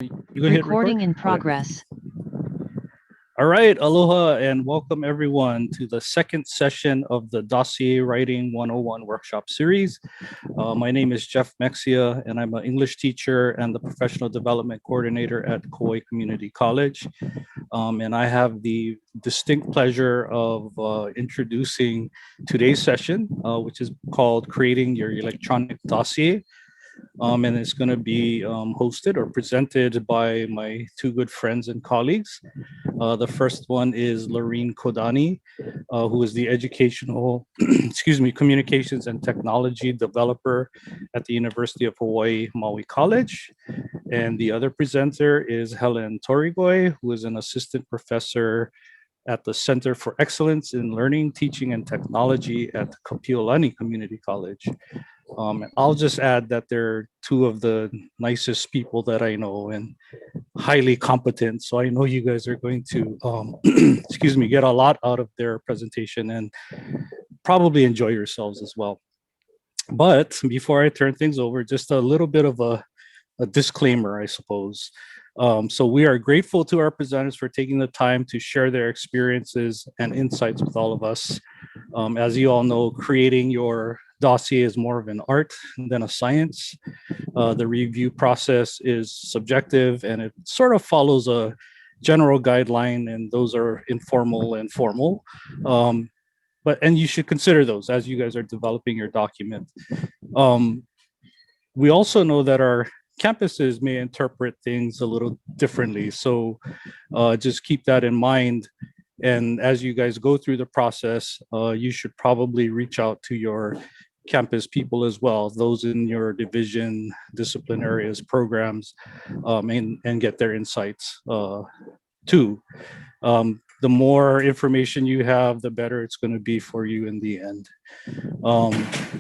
You go hit record? Recording in Okay. progress. All right. Aloha and welcome everyone to the second session of the Dossier Writing 101 workshop series. My name is Jeff Mexia and I'm an English teacher and the professional development coordinator at Kauai Community College. And I have the distinct pleasure of introducing today's session, which is called Creating Your Electronic Dossier. And it's going to be hosted or presented by my two good friends and colleagues. The first one is Laureen Kodani, who is the educational, communications and technology developer at the University of Hawaii, Maui College. And the other presenter is Helen Torigoe, who is an assistant professor at the Center for Excellence in Learning, Teaching, and Technology at Kapioʻlani Community College. I'll just add that they're two of the nicest people that I know and highly competent. So I know you guys are going to, get a lot out of their presentation and probably enjoy yourselves as well. But before I turn things over, just a little bit of a disclaimer, I suppose. So we are grateful to our presenters for taking the time to share their experiences and insights with all of us. As you all know, creating your dossier is more of an art than a science. The review process is subjective and it sort of follows a general guideline, and those are informal and formal. And you should consider those as you guys are developing your document. Um, we also know that our campuses may interpret things a little differently. So just keep that in mind. And as you guys go through the process, you should probably reach out to your campus people as well, those in your division, discipline areas, programs, and get their insights too. The more information you have, the better it's going to be for you in the end.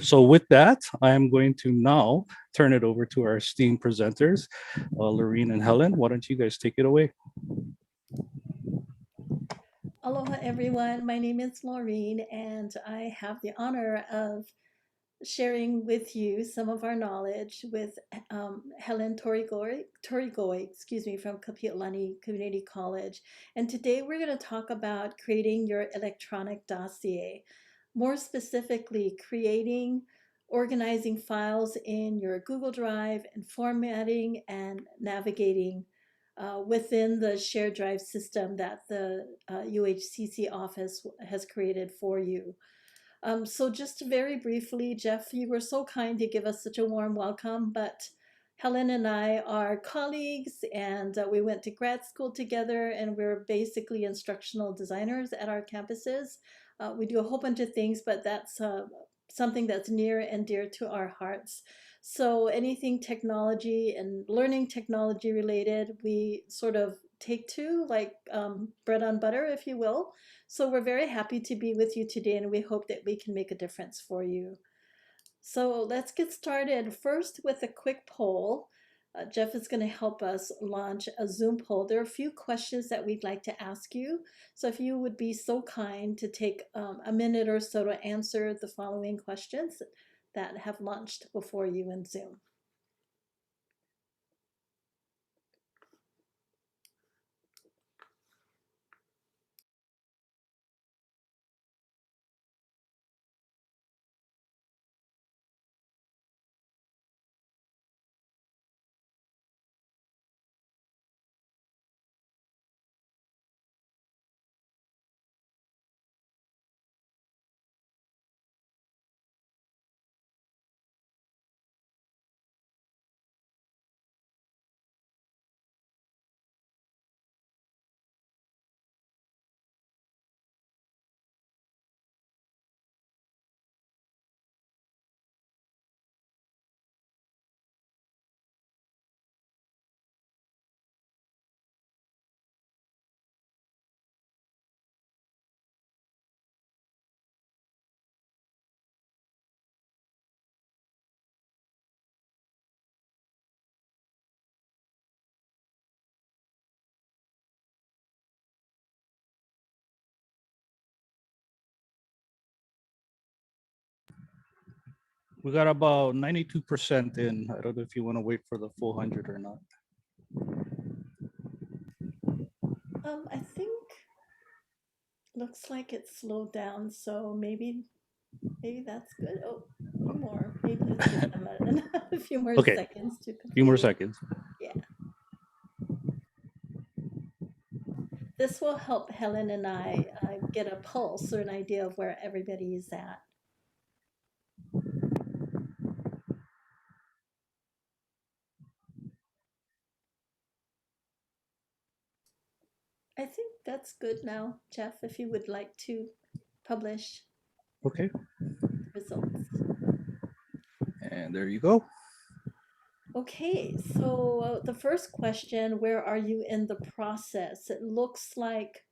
So with that, I am going to now turn it over to our esteemed presenters, Laureen and Helen. Why don't you guys take it away? Aloha, everyone. My name is Laureen, and I have the honor of sharing with you some of our knowledge with Helen Torigoe, from Kapioʻlani Community College. And today we're going to talk about creating your electronic dossier. More specifically, organizing files in your Google Drive, and formatting and navigating within the shared drive system that the UHCC office has created for you. So just very briefly, Jeff, you were so kind to give us such a warm welcome, but Helen and I are colleagues, and we went to grad school together, and we're basically instructional designers at our campuses. We do a whole bunch of things, but that's something that's near and dear to our hearts. So anything technology and learning technology related, we sort of take to, like bread on butter, if you will. So we're very happy to be with you today, and we hope that we can make a difference for you. So let's get started first with a quick poll. Jeff is going to help us launch a Zoom poll. There are a few questions that we'd like to ask you. So if you would be so kind to take a minute or so to answer the following questions that have launched before you in Zoom. We got about 92% in. I don't know if you want to wait for the full 100 or not. I think looks like it's slowed down, so maybe that's good. Oh, a few more. Maybe let's give them a few more Okay, seconds to a few more complete. seconds. Yeah. This will help Helen and I get a pulse or an idea of where everybody is at. I think that's good now, Jeff, if you would like to publish Okay, the results. and there you go. Okay, so the first question, where are you in the process? It looks like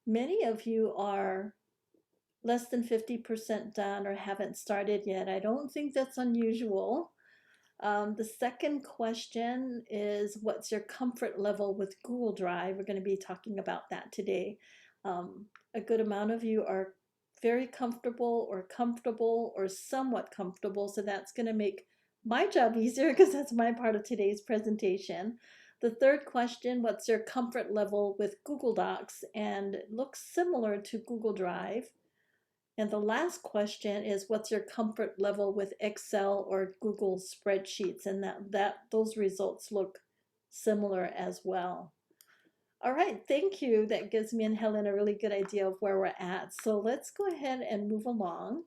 many of you are less than 50% done or haven't started yet. I don't think that's unusual. The second question is, what's your comfort level with Google Drive? We're going to be talking about that today. A good amount of you are very comfortable or somewhat comfortable, so that's going to make my job easier because that's my part of today's presentation. The third question, what's your comfort level with Google Docs? And it looks similar to Google Drive. And the last question is, what's your comfort level with Excel or Google spreadsheets? And those results look similar as well. All right, thank you. That gives me and Helen a really good idea of where we're at. So let's go ahead and move along.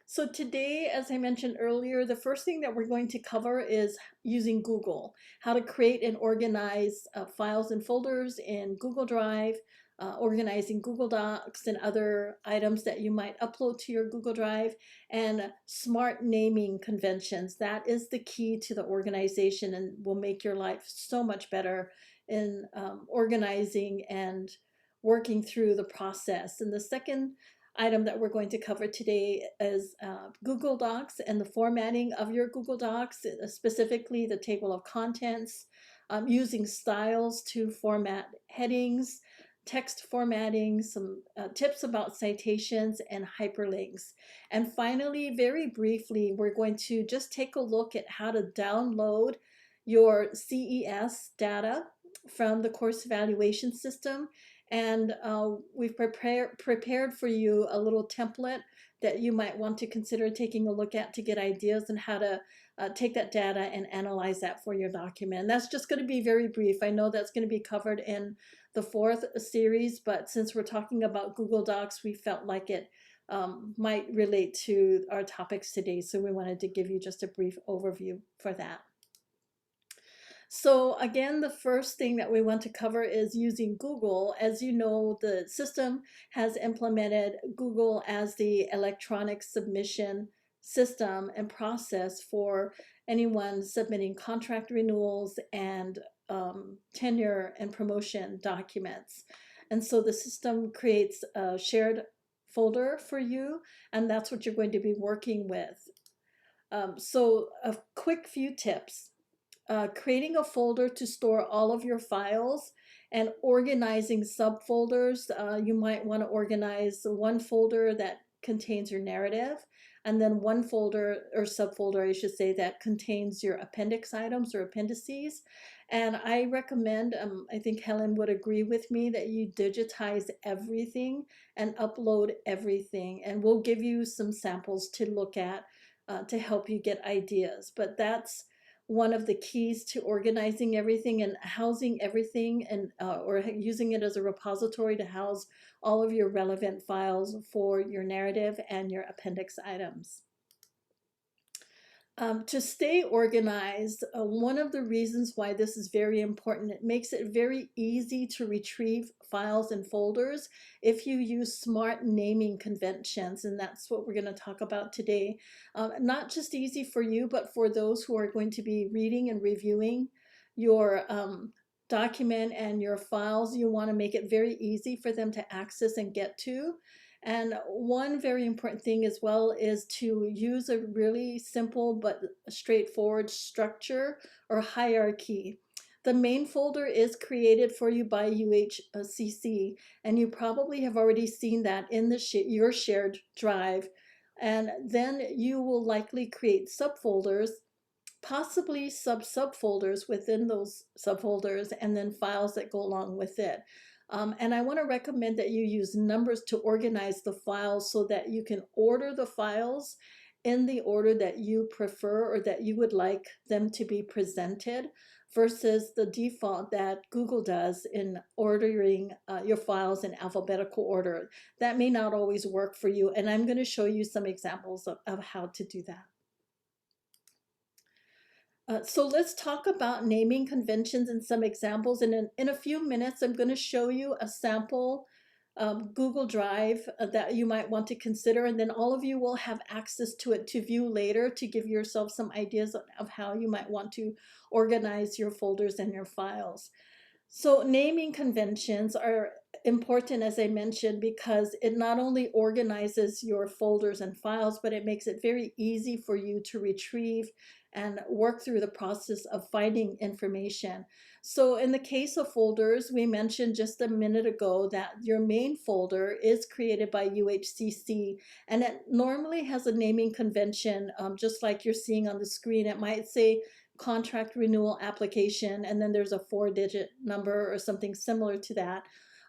So today, as I mentioned earlier, the first thing that we're going to cover is using Google, how to create and organize files and folders in Google Drive, organizing Google Docs and other items that you might upload to your Google Drive, and smart naming conventions. That is the key to the organization and will make your life so much better in organizing and working through the process. And the second item that we're going to cover today is Google Docs and the formatting of your Google Docs, specifically the table of contents, using styles to format headings, text formatting, some tips about citations and hyperlinks. And finally, very briefly, we're going to just take a look at how to download your CES data from the course evaluation system, and we've prepared for you a little template that you might want to consider taking a look at to get ideas on how to take that data and analyze that for your document. And that's just going to be very brief. I know that's going to be covered in the fourth series, but since we're talking about Google Docs, we felt like it might relate to our topics today. So we wanted to give you just a brief overview for that. So again, the first thing that we want to cover is using Google. As you know, the system has implemented Google as the electronic submission system and process for anyone submitting contract renewals and tenure and promotion documents. And so the system creates a shared folder for you, and that's what you're going to be working with. So a quick few tips. Creating a folder to store all of your files and organizing subfolders. You might want to organize one folder that contains your narrative, and then one folder or subfolder, I should say, that contains your appendix items or appendices. And I recommend, I think Helen would agree with me, that you digitize everything and upload everything. And we'll give you some samples to look at to help you get ideas. But that's one of the keys to organizing everything and housing everything, and or using it as a repository to house all of your relevant files for your narrative and your appendix items. To stay organized, one of the reasons why this is very important, it makes it very easy to retrieve files and folders if you use smart naming conventions, and that's what we're going to talk about today. Not just easy for you, but for those who are going to be reading and reviewing your document and your files. You want to make it very easy for them to access and get to. And one very important thing as well is to use a really simple but straightforward structure or hierarchy. The main folder is created for you by UHCC, and you probably have already seen that in your shared drive. And then you will likely create subfolders possibly subfolders within those subfolders, and then files that go along with it. And I want to recommend that you use numbers to organize the files so that you can order the files in the order that you prefer or that you would like them to be presented versus the default that Google does in ordering your files in alphabetical order. That may not always work for you, and I'm going to show you some examples of how to do that. So let's talk about naming conventions and some examples. And in a few minutes, I'm going to show you a sample Google Drive that you might want to consider. And then all of you will have access to it to view later to give yourself some ideas of how you might want to organize your folders and your files. So naming conventions are important, as I mentioned, because it not only organizes your folders and files, but it makes it very easy for you to retrieve and work through the process of finding information. So in the case of folders, we mentioned just a minute ago that your main folder is created by UHCC, and it normally has a naming convention, just like you're seeing on the screen. It might say contract renewal application, and then there's a 4-digit number or something similar to that.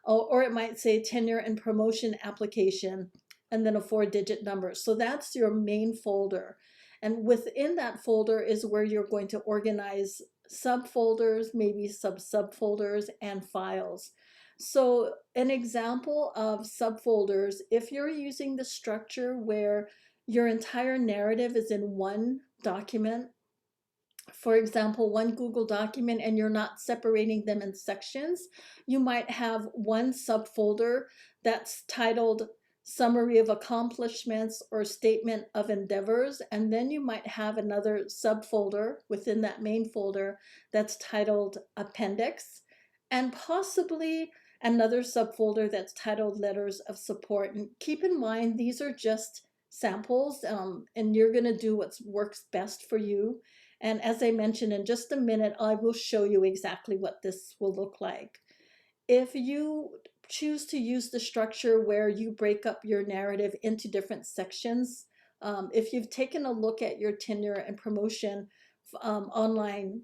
Or it might say tenure and promotion application, and then a 4-digit number. So that's your main folder. And within that folder is where you're going to organize subfolders, maybe subfolders, and files. So an example of subfolders, if you're using the structure where your entire narrative is in one document, for example, one Google document, and you're not separating them in sections, you might have one subfolder that's titled Summary of Accomplishments or Statement of Endeavors, and then you might have another subfolder within that main folder that's titled Appendix, and possibly another subfolder that's titled Letters of Support. And keep in mind, these are just samples, and you're going to do what works best for you. And as I mentioned, in just a minute, I will show you exactly what this will look like. If you choose to use the structure where you break up your narrative into different sections, if you've taken a look at your tenure and promotion online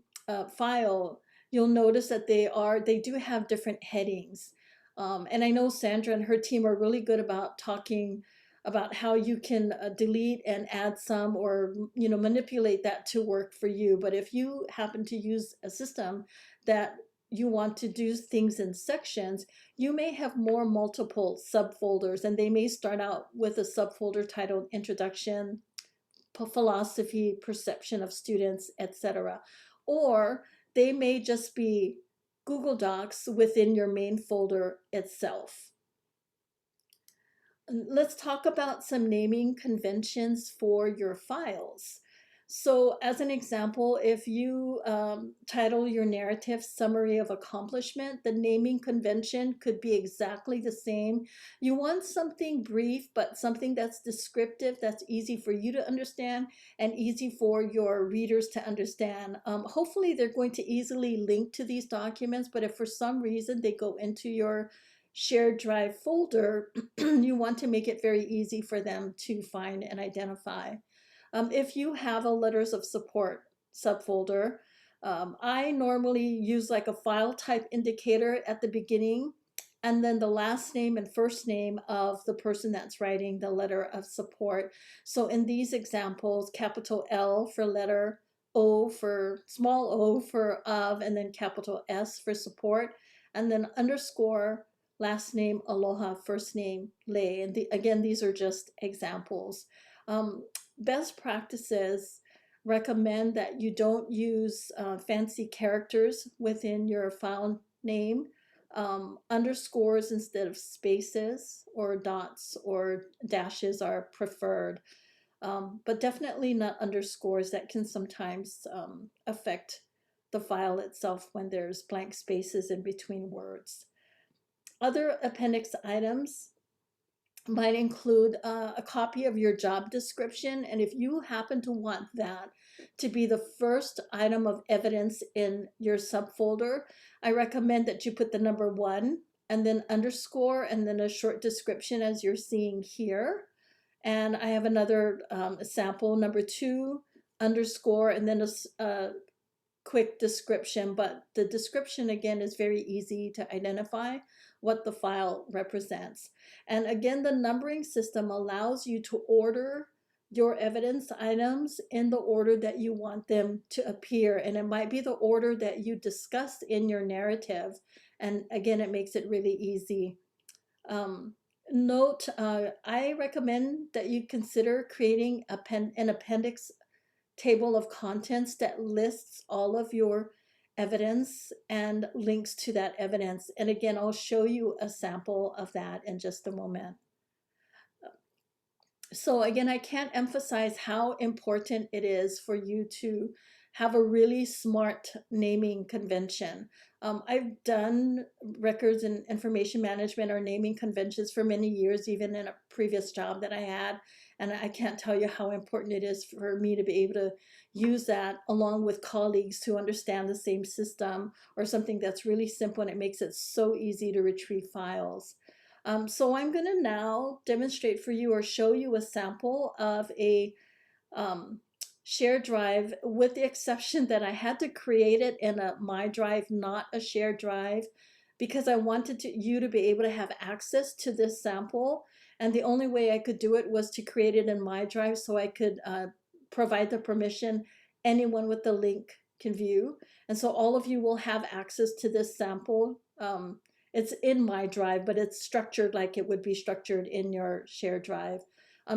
file, you'll notice that they do have different headings. And I know Sandra and her team are really good about talking about how you can delete and add some, or manipulate that to work for you. But if you happen to use a system that you want to do things in sections, you may have multiple subfolders, and they may start out with a subfolder titled Introduction, Philosophy, Perception of Students, etc. Or they may just be Google Docs within your main folder itself. Let's talk about some naming conventions for your files. So as an example, if you title your narrative Summary of Accomplishment, the naming convention could be exactly the same. You want something brief, but something that's descriptive, that's easy for you to understand and easy for your readers to understand. Hopefully they're going to easily link to these documents, but if for some reason they go into your shared drive folder, you want to make it very easy for them to find and identify. If you have a letters of support subfolder, I normally use like a file type indicator at the beginning, and then the last name and first name of the person that's writing the letter of support. So in these examples, capital L for letter, O for small o for of, and then capital S for support, and then underscore, last name aloha, first name lei. And again, these are just examples. Best practices recommend that you don't use fancy characters within your file name. Underscores instead of spaces or dots or dashes are preferred, but definitely not underscores. That can sometimes affect the file itself when there's blank spaces in between words. Other appendix items might include a copy of your job description, and if you happen to want that to be the first item of evidence in your subfolder, I recommend that you put the number 1 and then underscore and then a short description as you're seeing here. And I have another sample, number 2, underscore and then a quick description, but the description again is very easy to identify what the file represents. And again, the numbering system allows you to order your evidence items in the order that you want them to appear. And it might be the order that you discussed in your narrative. And again, it makes it really easy. Note, I recommend that you consider creating an appendix table of contents that lists all of your evidence and links to that evidence. And again, I'll show you a sample of that in just a moment. So again, I can't emphasize how important it is for you to have a really smart naming convention. I've done records and information management or naming conventions for many years, even in a previous job that I had. And I can't tell you how important it is for me to be able to use that along with colleagues who understand the same system, or something that's really simple and it makes it so easy to retrieve files. So I'm going to now demonstrate for you or show you a sample of a shared drive, with the exception that I had to create it in a My Drive, not a shared drive, because I wanted you to be able to have access to this sample. And the only way I could do it was to create it in My Drive so I could provide the permission anyone with the link can view. And so all of you will have access to this sample. It's in My Drive, but it's structured like it would be structured in your shared drive.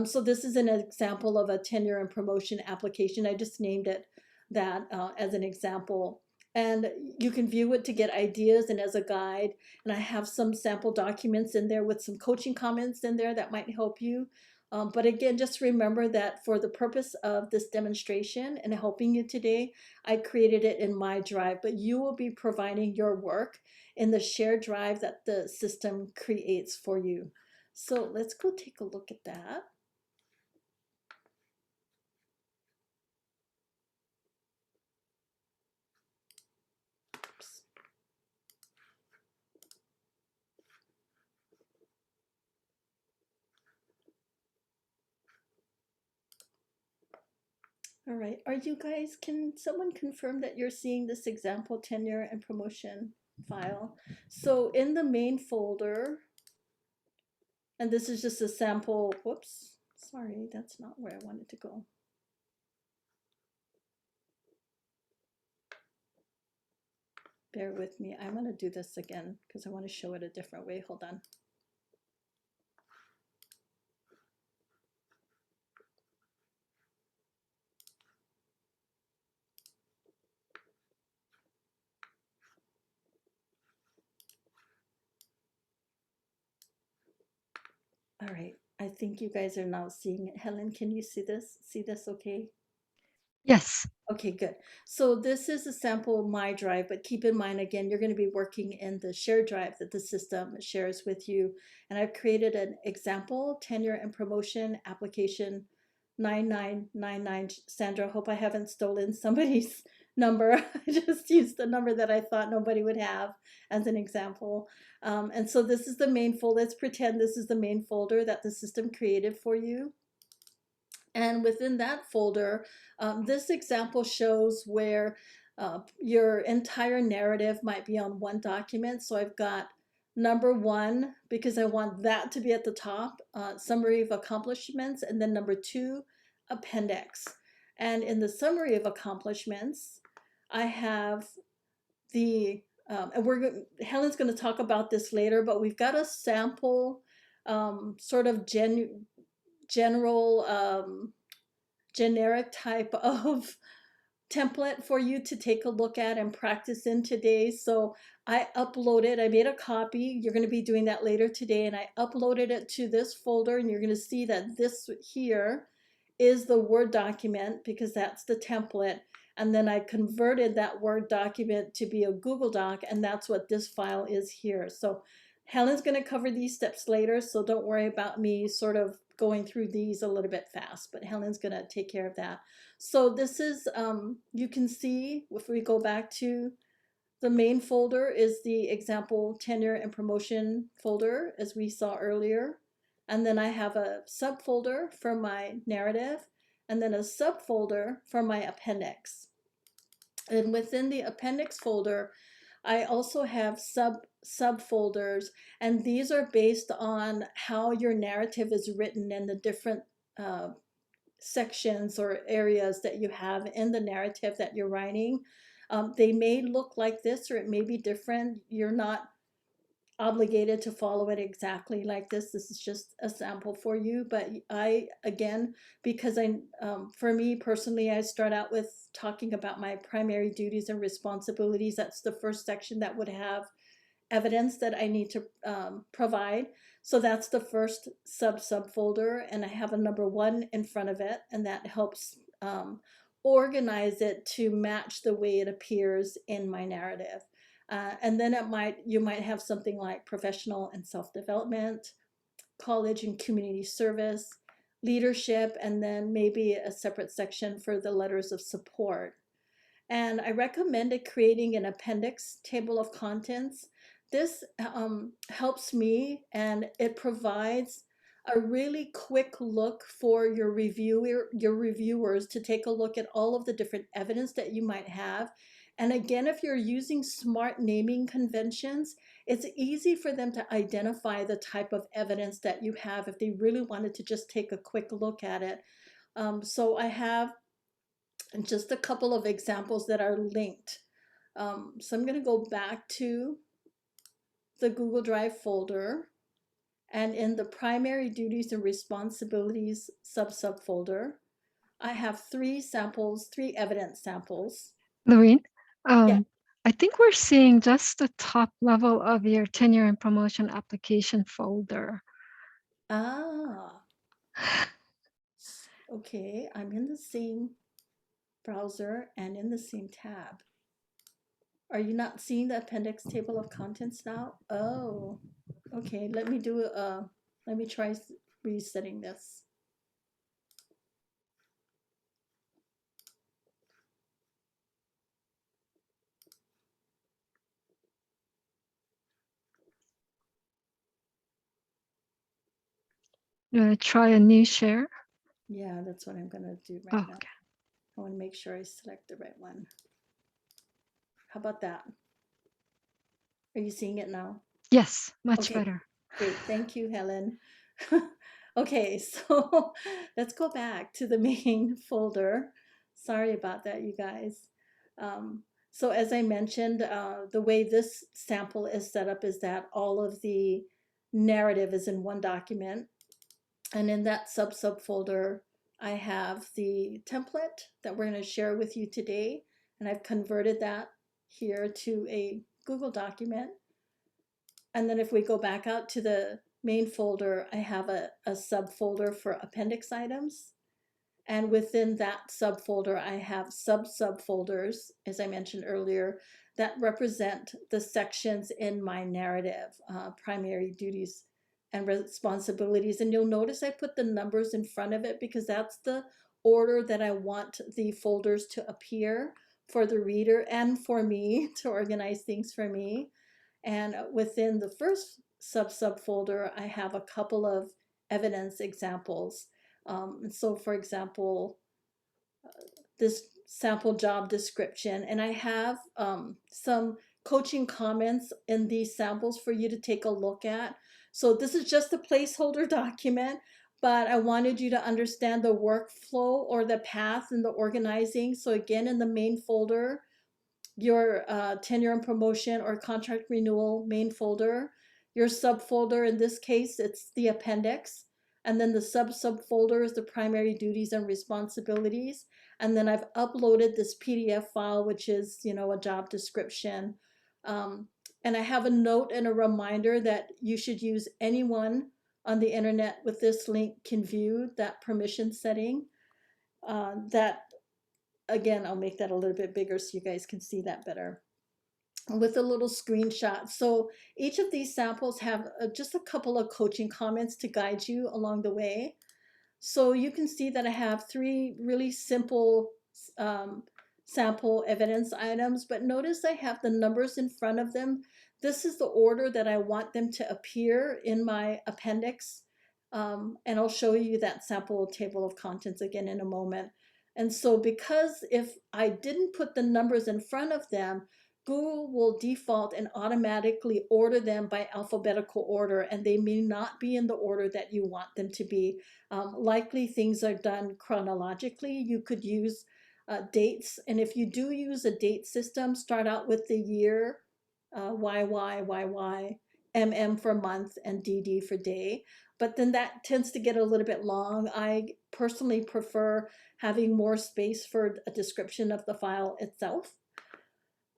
So this is an example of a tenure and promotion application. I just named it that as an example. And you can view it to get ideas and as a guide. And I have some sample documents in there with some coaching comments in there that might help you. But again, just remember that for the purpose of this demonstration and helping you today, I created it in My Drive, but you will be providing your work in the shared drive that the system creates for you. So let's go take a look at that. Oops. All right, are you guys, can someone confirm that you're seeing this example tenure and promotion file? So in the main folder, and this is just a sample, whoops, sorry, that's not where I wanted to go. Bear with me, I'm gonna do this again because I want to show it a different way, hold on. All right, I think you guys are now seeing it. Helen, can you see this? See this okay? Yes. Okay, good. So this is a sample of My Drive, but keep in mind, again, you're going to be working in the shared drive that the system shares with you. And I've created an example tenure and promotion application 9999. Sandra, hope I haven't stolen somebody's number. I just used the number that I thought nobody would have as an example. And so this is the main folder. Let's pretend this is the main folder that the system created for you. And within that folder, this example shows where your entire narrative might be on one document. So I've got number one, because I want that to be at the top, summary of accomplishments, and then number two, appendix. And in the summary of accomplishments, I have the, and Helen's going to talk about this later, but we've got a sample sort of general generic type of template for you to take a look at and practice in today. So I made a copy. You're going to be doing that later today, and I uploaded it to this folder, and you're going to see that this here is the Word document because that's the template. And then I converted that Word document to be a Google Doc, and that's what this file is here. So Helen's going to cover these steps later, so don't worry about me sort of going through these a little bit fast, but Helen's going to take care of that. So this is, you can see if we go back to the main folder is the example tenure and promotion folder, as we saw earlier. And then I have a subfolder for my narrative. and then a subfolder for my appendix. And within the appendix folder, I also have subfolders, and these are based on how your narrative is written and the different sections or areas that you have in the narrative that you're writing. They may look like this, or it may be different. You're not obligated to follow it exactly like this. This is just a sample for you. But I, again, because for me personally, I start out with talking about my primary duties and responsibilities. That's the first section that would have evidence that I need to provide. So that's the first subfolder, and I have a number 1 in front of it, and that helps organize it to match the way it appears in my narrative. And then you might have something like professional and self-development, college and community service, leadership, and then maybe a separate section for the letters of support. And I recommended creating an appendix table of contents. This helps me, and it provides a really quick look for your reviewers to take a look at all of the different evidence that you might have. And again, if you're using smart naming conventions, it's easy for them to identify the type of evidence that you have if they really wanted to just take a quick look at it. So I have just a couple of examples that are linked. So I'm going to go back to the Google Drive folder, and in the primary duties and responsibilities subfolder, I have 3 samples, 3 evidence samples. Laureen, Yeah. I think we're seeing just the top level of your tenure and promotion application folder. Ah, okay. I'm in the same browser and in the same tab. Are you not seeing the appendix table of contents now? Oh, okay. Let me try resetting this. You want to try a new share? Yeah, that's what I'm going to do right now. Okay. I want to make sure I select the right one. How about that? Are you seeing it now? Yes, much Okay, better. great. Thank you, Helen. Okay, so let's go back to the main folder. Sorry about that, you guys. So as I mentioned, the way this sample is set up is that all of the narrative is in one document. And in that subfolder, I have the template that we're going to share with you today. And I've converted that here to a Google document. And then if we go back out to the main folder, I have a subfolder for appendix items. And within that subfolder, I have subfolders, as I mentioned earlier, that represent the sections in my narrative, primary duties and responsibilities. And you'll notice I put the numbers in front of it because that's the order that I want the folders to appear for the reader and for me to organize things for me. And within the first subfolder, I have a couple of evidence examples. So for example, this sample job description, and I have some coaching comments in these samples for you to take a look at. So this is just a placeholder document, but I wanted you to understand the workflow or the path and the organizing. So again, in the main folder, your tenure and promotion or contract renewal main folder, your subfolder, in this case, it's the appendix. And then the subfolder is the primary duties and responsibilities. And then I've uploaded this PDF file, which is, a job description. And I have a note and a reminder that you should use anyone on the internet with this link can view that permission setting. That Again, I'll make that a little bit bigger so you guys can see that better with a little screenshot. So each of these samples have just a couple of coaching comments to guide you along the way. So you can see that I have 3 really simple sample evidence items, but notice I have the numbers in front of them. This is the order that I want them to appear in my appendix And I'll show you that sample table of contents again in a moment. And so because if I didn't put the numbers in front of them, Google will default and automatically order them by alphabetical order, and they may not be in the order that you want them to be. Likely things are done chronologically. You could use dates, and if you do use a date system, start out with the year, YY, MM for month, and DD for day. But then that tends to get a little bit long. I personally prefer having more space for a description of the file itself.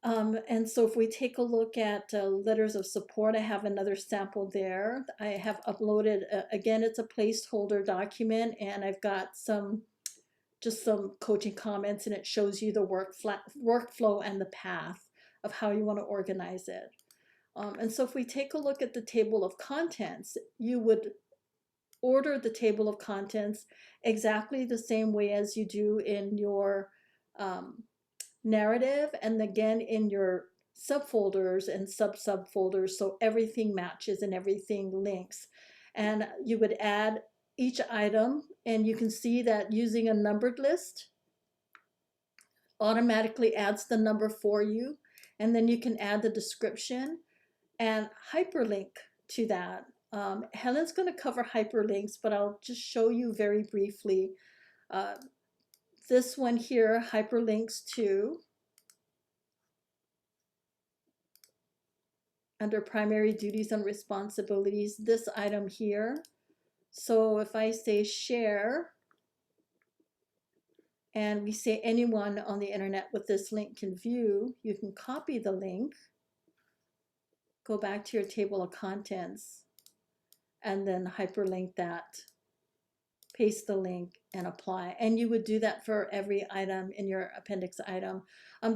And so if we take a look at letters of support, I have another sample there. I have uploaded, again, it's a placeholder document, and I've got just some coaching comments, and it shows you the workflow and the path of how you want to organize it. And so if we take a look at the table of contents, you would order the table of contents exactly the same way as you do in your narrative, and again in your subfolders and subfolders, so everything matches and everything links. And you would add each item, and you can see that using a numbered list automatically adds the number for you, and then you can add the description and hyperlink to that. Helen's going to cover hyperlinks, but I'll just show you very briefly. This one here hyperlinks to, under primary duties and responsibilities, this item here. So if I say share, and we say anyone on the internet with this link can view, you can copy the link, go back to your table of contents, and then hyperlink that, paste the link, and apply. And you would do that for every item in your appendix item.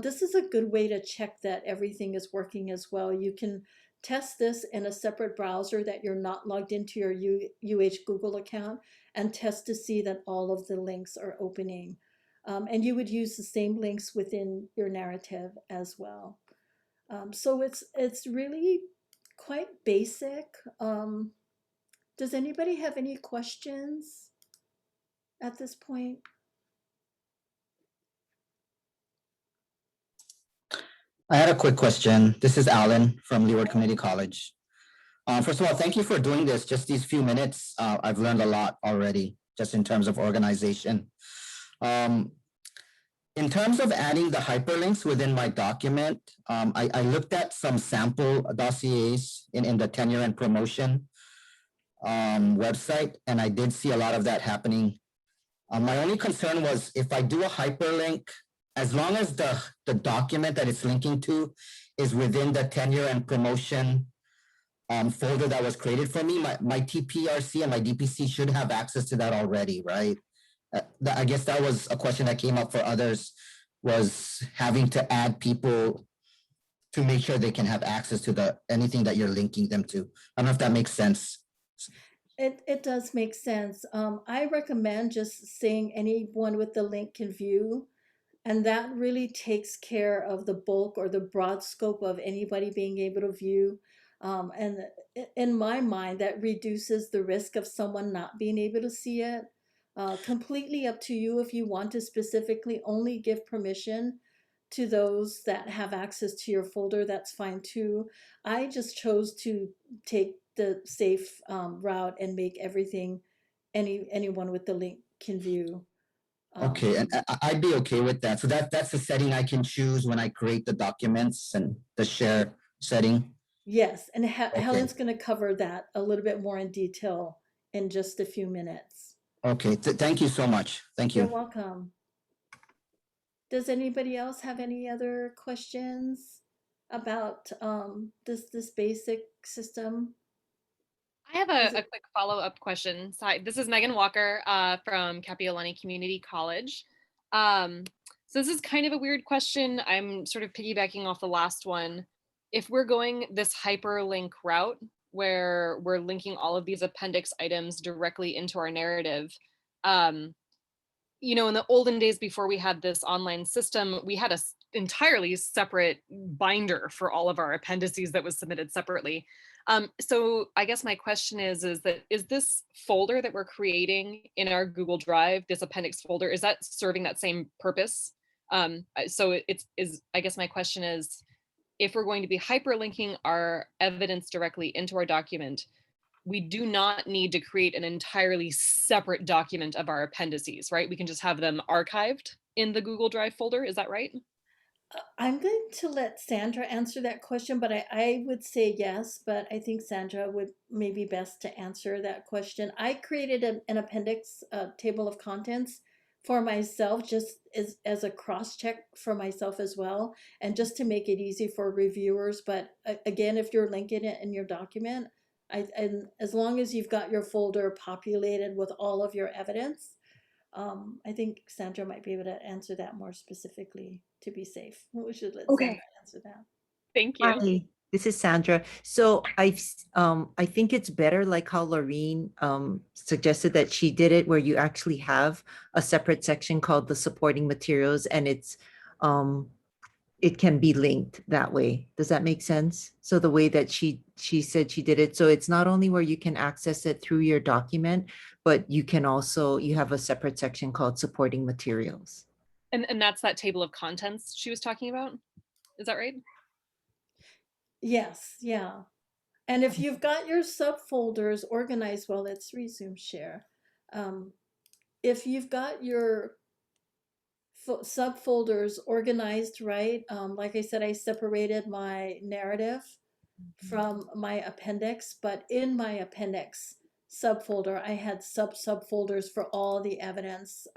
This is a good way to check that everything is working as well. You can test this in a separate browser that you're not logged into your UH Google account, and test to see that all of the links are opening. And you would use the same links within your narrative as well. So it's really quite basic. Does anybody have any questions at this point? I had a quick question. This is Alan from Leeward Community College. First of all, thank you for doing this. Just these few minutes, I've learned a lot already, just in terms of organization. In terms of adding the hyperlinks within my document, I looked at some sample dossiers in the tenure and promotion website, and I did see a lot of that happening. My only concern was if I do a hyperlink, as long as the document that it's linking to is within the tenure and promotion folder that was created for me, my TPRC and my DPC should have access to that already, right? I guess that was a question that came up for others, was having to add people to make sure they can have access to anything that you're linking them to. I don't know if that makes sense. It does make sense. I recommend just saying anyone with the link can view, and that really takes care of the bulk or the broad scope of anybody being able to view. And in my mind, that reduces the risk of someone not being able to see it. Completely up to you if you want to specifically only give permission to those that have access to your folder, that's fine too. I just chose to take the safe route and make everything anyone with the link can view. Okay, and I'd be okay with that. So that's the setting I can choose when I create the documents and the share setting. Yes, and Helen's going to cover that a little bit more in detail in just a few minutes. Okay, thank you so much. Thank you. You're welcome. Does anybody else have any other questions about this basic system? I have a quick follow-up question. So this is Megan Walker from Kapioʻlani Community College. So this is kind of a weird question. I'm sort of piggybacking off the last one. If we're going this hyperlink route, where we're linking all of these appendix items directly into our narrative, you know, in the olden days before we had this online system, we had a entirely separate binder for all of our appendices that was submitted separately. So I guess my question is this folder that we're creating in our Google Drive, this appendix folder, is that serving that same purpose? So I guess my question is, if we're going to be hyperlinking our evidence directly into our document, we do not need to create an entirely separate document of our appendices, right? We can just have them archived in the Google Drive folder. Is that right? I'm going to let Sandra answer that question, but I would say yes, but I think Sandra would maybe best to answer that question. I created an appendix table of contents for myself, just as a cross check for myself as well, and just to make it easy for reviewers. But again, if you're linking it in your document, and as long as you've got your folder populated with all of your evidence, I think Sandra might be able to answer that more specifically to be safe. We should let Okay. Sandra answer that. Thank you. Hi, this is Sandra. So I think it's better, like how Laureen suggested that she did it, where you actually have a separate section called the supporting materials, and it can be linked that way. Does that make sense? So the way that she said she did it, so it's not only where you can access it through your document, but you can also, you have a separate section called supporting materials. And that's that table of contents she was talking about. Is that right? Yes, yeah. And if you've got your subfolders organized, well, let's resume share. If you've got your subfolders organized right, like I said, I separated my narrative from my appendix, but in my appendix subfolder, I had subfolders for all the evidence.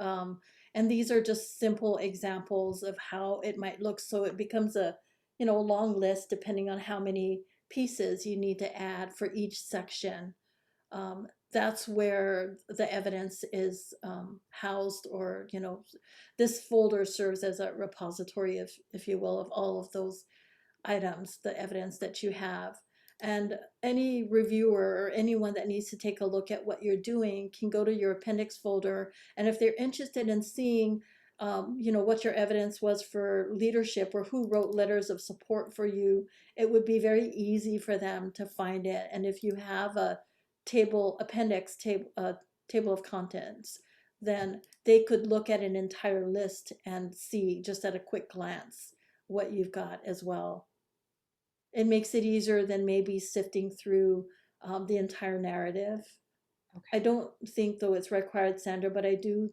And these are just simple examples of how it might look. So it becomes a, long list depending on how many pieces you need to add for each section. That's where the evidence is housed, or, this folder serves as a repository, if you will, of all of those items, the evidence that you have. And any reviewer or anyone that needs to take a look at what you're doing can go to your appendix folder. And if they're interested in seeing, what your evidence was for leadership, or who wrote letters of support for you, it would be very easy for them to find it. And if you have a table of contents, then they could look at an entire list and see just at a quick glance what you've got as well. It makes it easier than maybe sifting through the entire narrative. Okay. I don't think, though, it's required, Sandra, but I do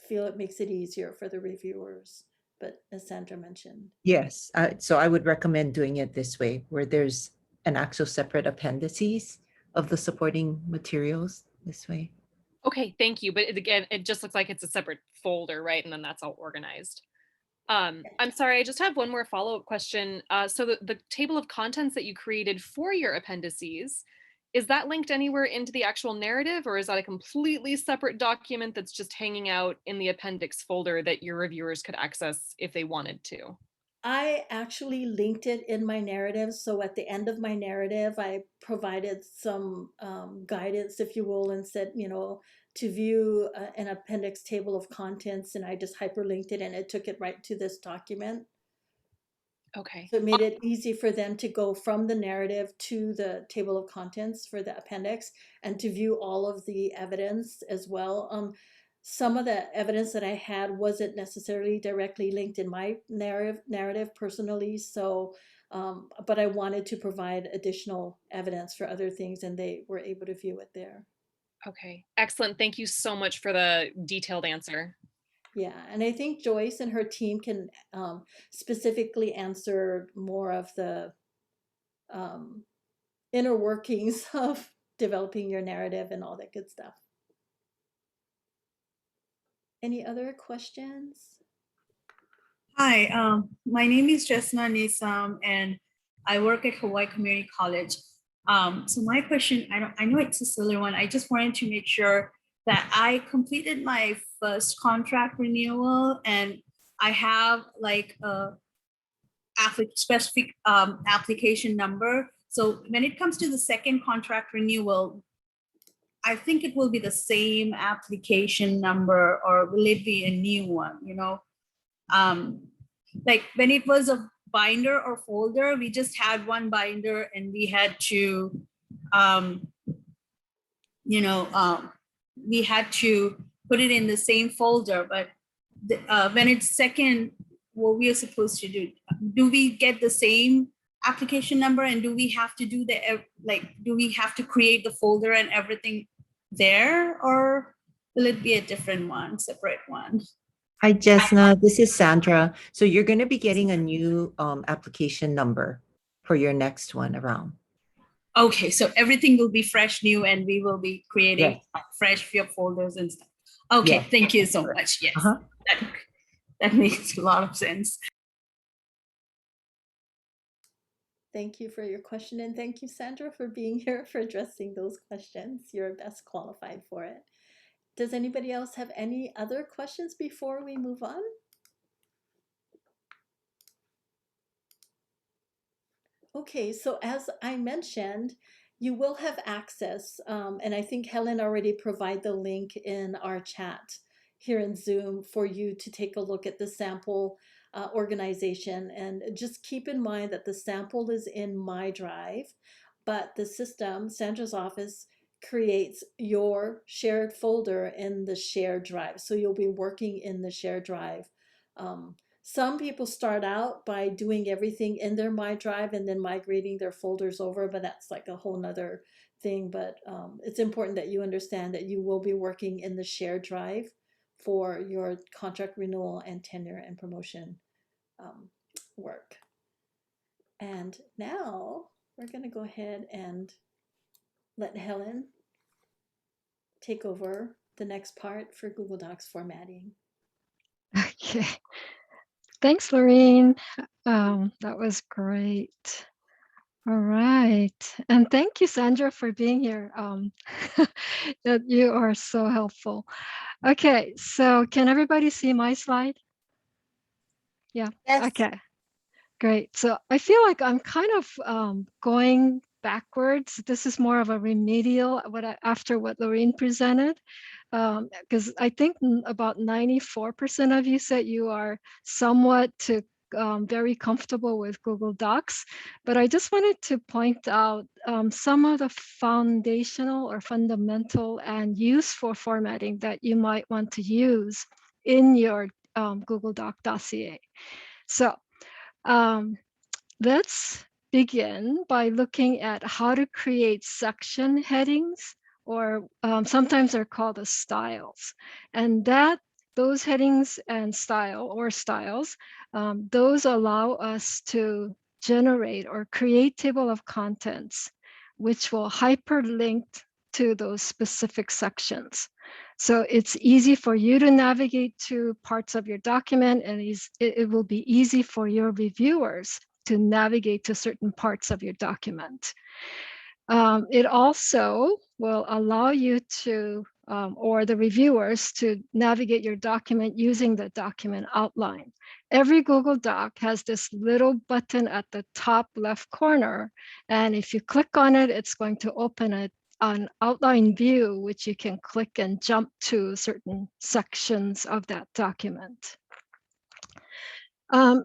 feel it makes it easier for the reviewers. But as Sandra mentioned. Yes, so I would recommend doing it this way, where there's an actual separate appendices of the supporting materials this way. Okay, thank you. But again, it just looks like it's a separate folder, right? And then that's all organized. I'm sorry, I just have one more follow-up question. So the table of contents that you created for your appendices, is that linked anywhere into the actual narrative, or is that a completely separate document that's just hanging out in the appendix folder that your reviewers could access if they wanted to? I actually linked it in my narrative. So at the end of my narrative, I provided some guidance, if you will, and said, to view an appendix table of contents, and I just hyperlinked it and it took it right to this document. Okay. So it made it easy for them to go from the narrative to the table of contents for the appendix, and to view all of the evidence as well. Some of the evidence that I had wasn't necessarily directly linked in my narrative personally. So, but I wanted to provide additional evidence for other things, and they were able to view it there. Okay, excellent. Thank you so much for the detailed answer. Yeah, and I think Joyce and her team can specifically answer more of the inner workings of developing your narrative and all that good stuff. Any other questions? Hi, my name is Jesna Nisam, and I work at Hawaii Community College. So my question, I know it's a silly one. I just wanted to make sure that I completed my first contract renewal, and I have like a specific application number. So when it comes to the second contract renewal, I think it will be the same application number, or will it be a new one, you know? Like when it was a binder or folder, we just had one binder and we had to, we had to put it in the same folder. But when it's second, what we are supposed to do we get the same application number, and do we have to do do we have to create the folder and everything there, or will it be a different one, separate one? Hi, Jesna, this is Sandra. So you're going to be getting a new application number for your next one around. Okay, so everything will be fresh, new, and we will be creating Yes. fresh folders and stuff. Okay, Yes. thank you so much. Yes, that makes a lot of sense. Thank you for your question, and thank you, Sandra, for being here, for addressing those questions. You're best qualified for it. Does anybody else have any other questions before we move on? Okay, so as I mentioned, you will have access, and I think Helen already provided the link in our chat here in Zoom for you to take a look at the sample organization. And just keep in mind that the sample is in My Drive, but the system, Sandra's office, creates your shared folder in the shared drive. So you'll be working in the shared drive. Some people start out by doing everything in their My Drive and then migrating their folders over, but that's like a whole nother thing. But it's important that you understand that you will be working in the shared drive for your contract renewal and tenure and promotion work. And now we're going to go ahead and let Helen take over the next part for Google Docs formatting. Okay. Thanks, Laureen. That was great. All right. And thank you, Sandra, for being here. You are so helpful. Okay, so can everybody see my slide? Yeah. Yes. Okay, great. So I feel like I'm kind of going backwards. This is more of a remedial after what Laureen presented, because I think about 94% of you said you are somewhat very comfortable with Google Docs, but I just wanted to point out some of the foundational or fundamental and useful formatting that you might want to use in your Google Doc dossier. So let's begin by looking at how to create section headings, or sometimes they're called the styles. And those headings and styles, those allow us to generate or create table of contents, which will hyperlink to those specific sections. So it's easy for you to navigate to parts of your document, and it will be easy for your reviewers to navigate to certain parts of your document. It also will allow you to, or the reviewers, to navigate your document using the document outline. Every Google Doc has this little button at the top left corner, and if you click on it, it's going to open an outline view, which you can click and jump to certain sections of that document.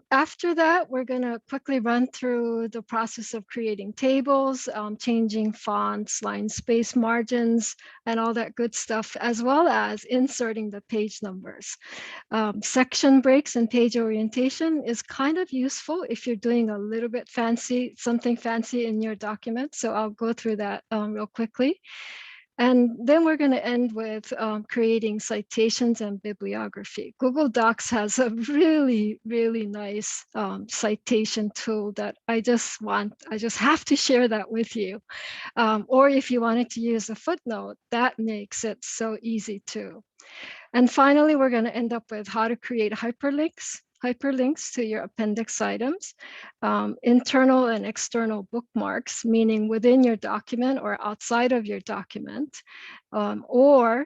After that, we're going to quickly run through the process of creating tables, changing fonts, line space margins, and all that good stuff, as well as inserting the page numbers. Section breaks and page orientation is kind of useful if you're doing a little bit something fancy in your document. So I'll go through that real quickly. And then we're going to end with creating citations and bibliography. Google Docs has a really, really nice citation tool that I just have to share that with you. Or if you wanted to use a footnote, that makes it so easy too. And finally, we're going to end up with how to create hyperlinks to your appendix items, internal and external bookmarks, meaning within your document or outside of your document, or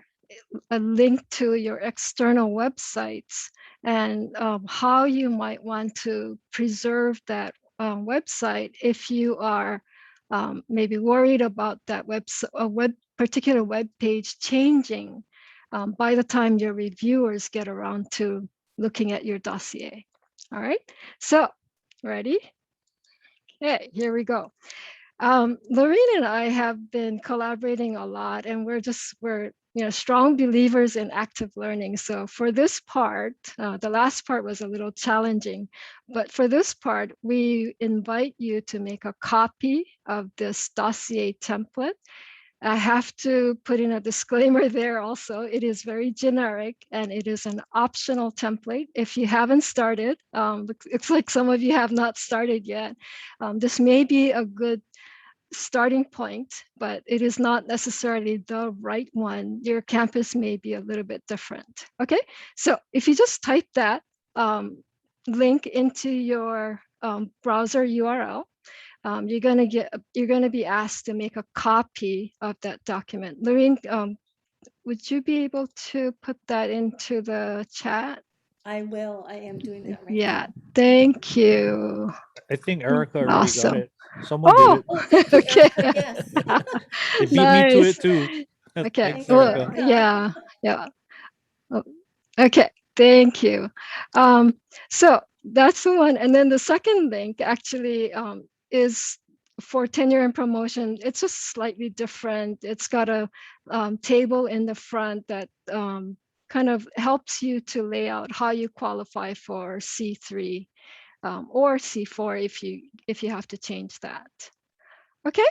a link to your external websites, and how you might want to preserve that website if you are maybe worried about that web particular web page changing by the time your reviewers get around to looking at your dossier. All right, so ready? Okay, here we go. Laureen and I have been collaborating a lot, and we're strong believers in active learning. So for this part, the last part was a little challenging, but for this part, we invite you to make a copy of this dossier template. I have to put in a disclaimer there also. It is very generic and it is an optional template. If you haven't started, it's like some of you have not started yet. This may be a good starting point, but it is not necessarily the right one. Your campus may be a little bit different. Okay, so if you just type that link into your browser URL, you're gonna be asked to make a copy of that document. Laureen, would you be able to put that into the chat? I will. I am doing that right Yeah, now. thank you. I think Erica already Awesome. got it. Someone did Oh, it. Oh, thank you, okay. Erica. Yes. They beat me to Nice. it too. Okay. Thanks, Well, Erica. yeah. Yeah. Oh, okay. Thank you. So that's the one. And then the second link actually is for tenure and promotion. It's just slightly different. It's got a table in the front that kind of helps you to lay out how you qualify for C3 or C4 if you have to change that. Okay.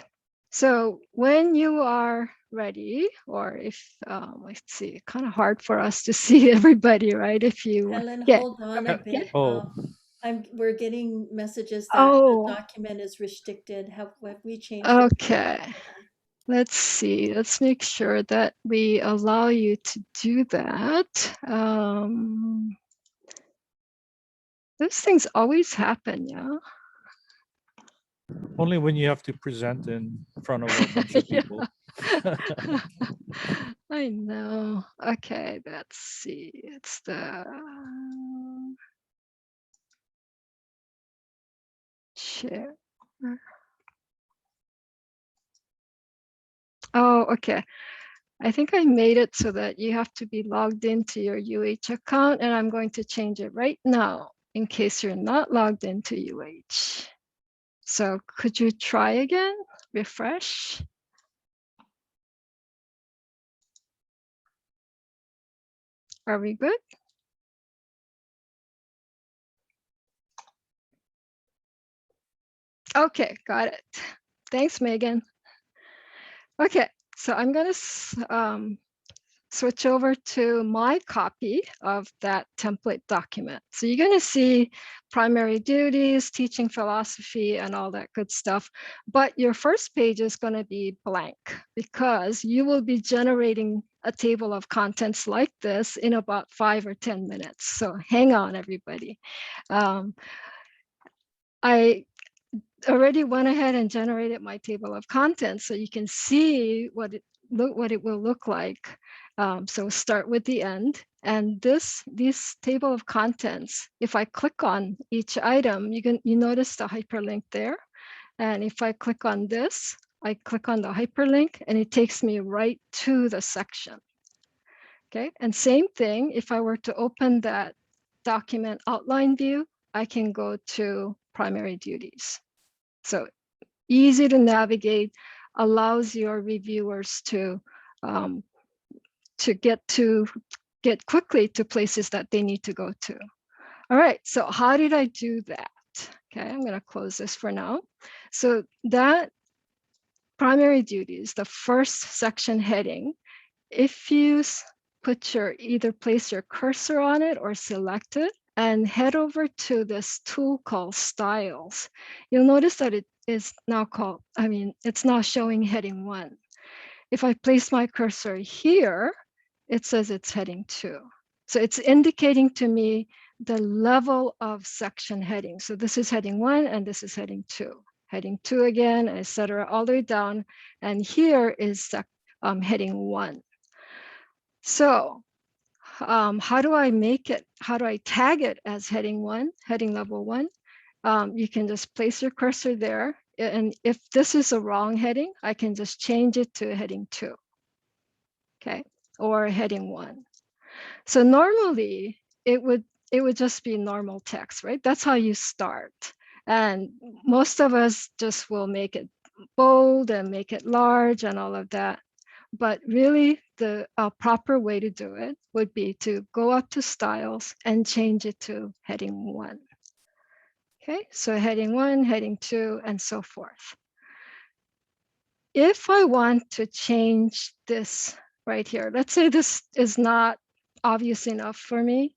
So when you are ready, or if, let's see, kind of hard for us to see everybody, right? If you, Helen, yeah. hold on a bit. Oh, We're getting messages that Oh, the document is restricted. Have we changed it? okay. Let's see. Let's make sure that we allow you to do that. Those things always happen, yeah. only when you have to present in front of a bunch of Yeah. people. I know. Okay, let's see. It's the share. Oh, okay. I think I made it so that you have to be logged into your UH account, and I'm going to change it right now in case you're not logged into UH. So could you try again? Refresh. Are we good? Okay, got it. Thanks, Megan. Okay, so I'm going to switch over to my copy of that template document. So you're going to see primary duties, teaching philosophy, and all that good stuff. But your first page is going to be blank because you will be generating a table of contents like this in about 5 or 10 minutes. So hang on, everybody. I already went ahead and generated my table of contents so you can see what it will look like. So start with the end, and this table of contents, if I click on each item, you notice the hyperlink there. And if I click on this, I click on the hyperlink and it takes me right to the section. Okay, and same thing, if I were to open that document outline view, I can go to primary duties. So easy to navigate, allows your reviewers to get quickly to places that they need to go to. All right, so how did I do that? Okay, I'm going to close this for now. So that primary duties, the first section heading, if you either place your cursor on it or select it and head over to this tool called styles, you'll notice that it is now it's now showing heading 1. If I place my cursor here, it says it's heading 2. So it's indicating to me the level of section heading. So this is heading 1 and this is heading 2. Heading 2 again, etc., all the way down. And here is heading 1. So how do I make it? How do I tag it as heading 1, heading level 1? You can just place your cursor there. And if this is a wrong heading, I can just change it to heading 2. okay, or heading 1. So normally it would just be normal text, right? That's how you start. And most of us just will make it bold and make it large and all of that. But really the proper way to do it would be to go up to styles and change it to heading 1. Okay, so heading 1, heading 2, and so forth. If I want to change this right here, let's say this is not obvious enough for me,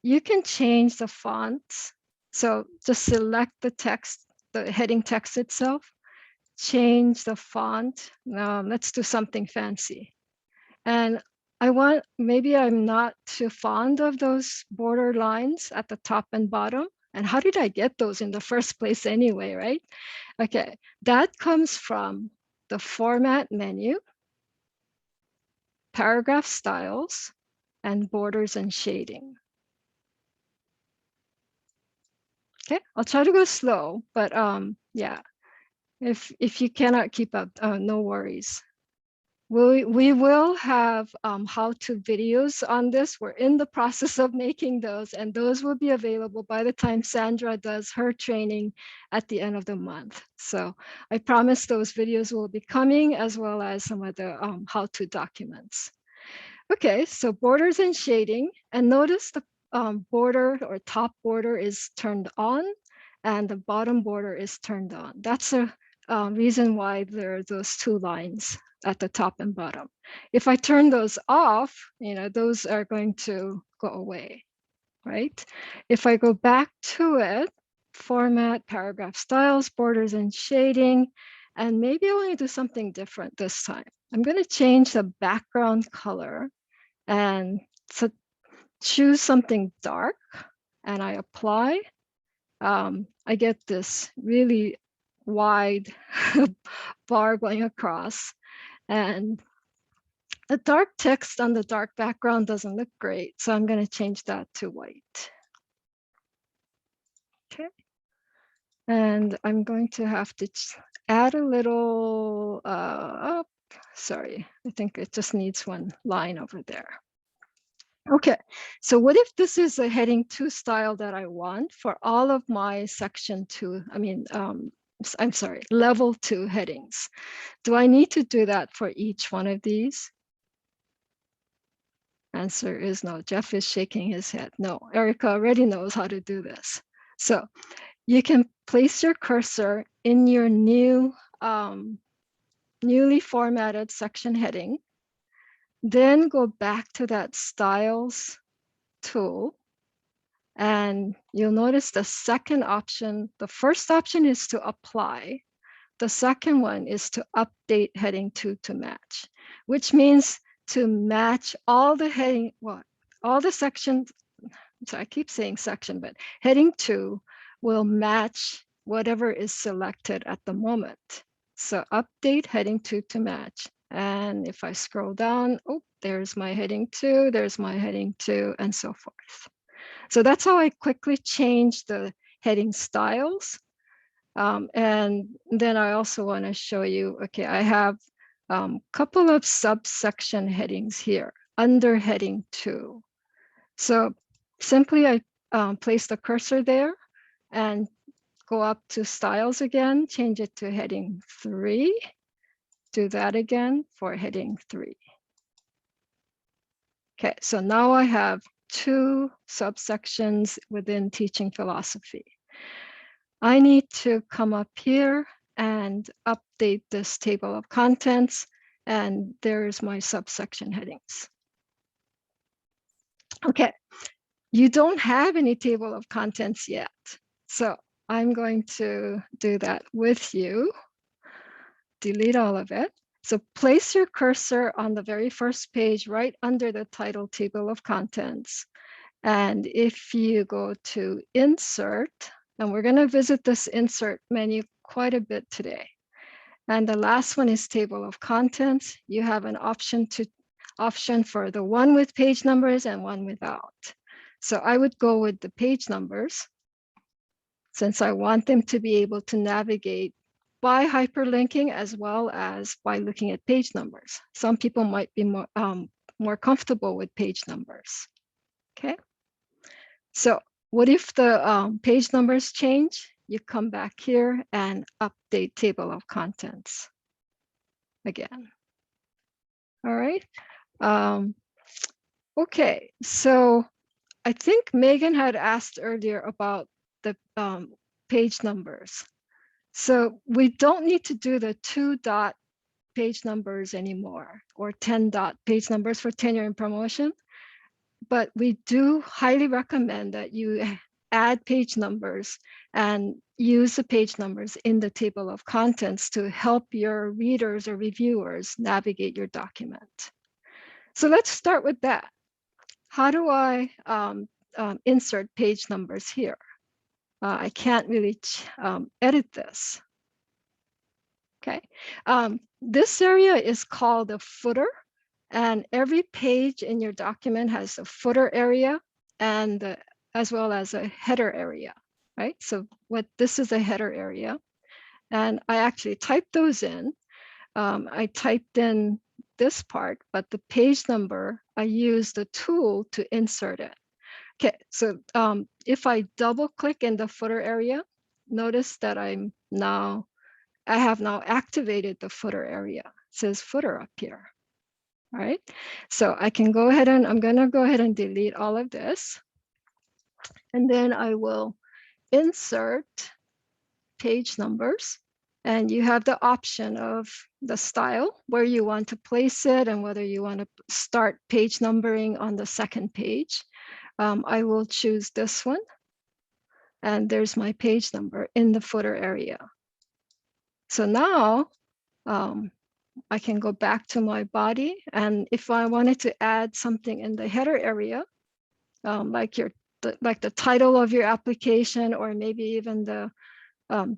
you can change the fonts. So just select the text, the heading text itself, change the font. Let's do something fancy. And maybe I'm not too fond of those border lines at the top and bottom. And how did I get those in the first place anyway, right? Okay, that comes from the format menu, paragraph styles, and borders and shading. Okay, I'll try to go slow, but yeah, if you cannot keep up, no worries. We will have how-to videos on this. We're in the process of making those, and those will be available by the time Sandra does her training at the end of the month. So I promise those videos will be coming, as well as some of the how-to documents. Okay, so borders and shading, and notice the border or top border is turned on and the bottom border is turned on. That's a reason why there are those two lines at the top and bottom. If I turn those off, those are going to go away, right? If I go back to it, format, paragraph styles, borders and shading, and maybe I want to do something different this time. I'm going to change the background color and so choose something dark, and I apply. I get this really wide bar going across, and the dark text on the dark background doesn't look great. So I'm going to change that to white. Okay. And I'm going to have to add a little, sorry, I think it just needs one line over there. Okay, so what if this is a heading 2 style that I want for all of my section 2, I'm sorry, level 2 headings? Do I need to do that for each one of these? Answer is no. Jeff is shaking his head. No, Erica already knows how to do this. So you can place your cursor in your new, newly formatted section heading, then go back to that styles tool, and you'll notice the second option. The first option is to apply. The second one is to update heading 2 to match, which means to match all the heading, all the sections. So I keep saying section, but heading 2 will match whatever is selected at the moment. So update heading 2 to match. And if I scroll down, oh, there's my heading 2, there's my heading 2, and so forth. So that's how I quickly change the heading styles. And then I also want to show you, okay, I have a couple of subsection headings here under heading 2. So simply I place the cursor there and go up to styles again, change it to heading 3. Do that again for heading 3. Okay, so now I have 2 subsections within teaching philosophy. I need to come up here and update this table of contents, and there's my subsection headings. Okay, you don't have any table of contents yet, so I'm going to do that with you. Delete all of it. So place your cursor on the very first page right under the title table of contents. And if you go to insert, and we're going to visit this insert menu quite a bit today. And the last one is table of contents. You have an option for the one with page numbers and one without. So I would go with the page numbers, since I want them to be able to navigate by hyperlinking as well as by looking at page numbers. Some people might be more comfortable with page numbers. Okay. So what if the page numbers change? You come back here and update table of contents again. All right. Okay, so I think Megan had asked earlier about the page numbers. So we don't need to do the 2-dot page numbers anymore, or 10-dot page numbers for tenure and promotion. But we do highly recommend that you add page numbers and use the page numbers in the table of contents to help your readers or reviewers navigate your document. So let's start with that. How do I insert page numbers here? I can't really edit this. Okay, this area is called the footer, and every page in your document has a footer area and as well as a header area, right? So this is a header area, and I actually typed those in. I typed in this part, but the page number, I used the tool to insert it. Okay, so if I double click in the footer area, notice that I have now activated the footer area. It says footer up here. All right, so I can go ahead and I'm gonna go ahead and delete all of this. And then I will insert page numbers. And you have the option of the style where you want to place it and whether you want to start page numbering on the second page. I will choose this one. And there's my page number in the footer area. So now I can go back to my body. And if I wanted to add something in the header area, like the title of your application, or maybe even the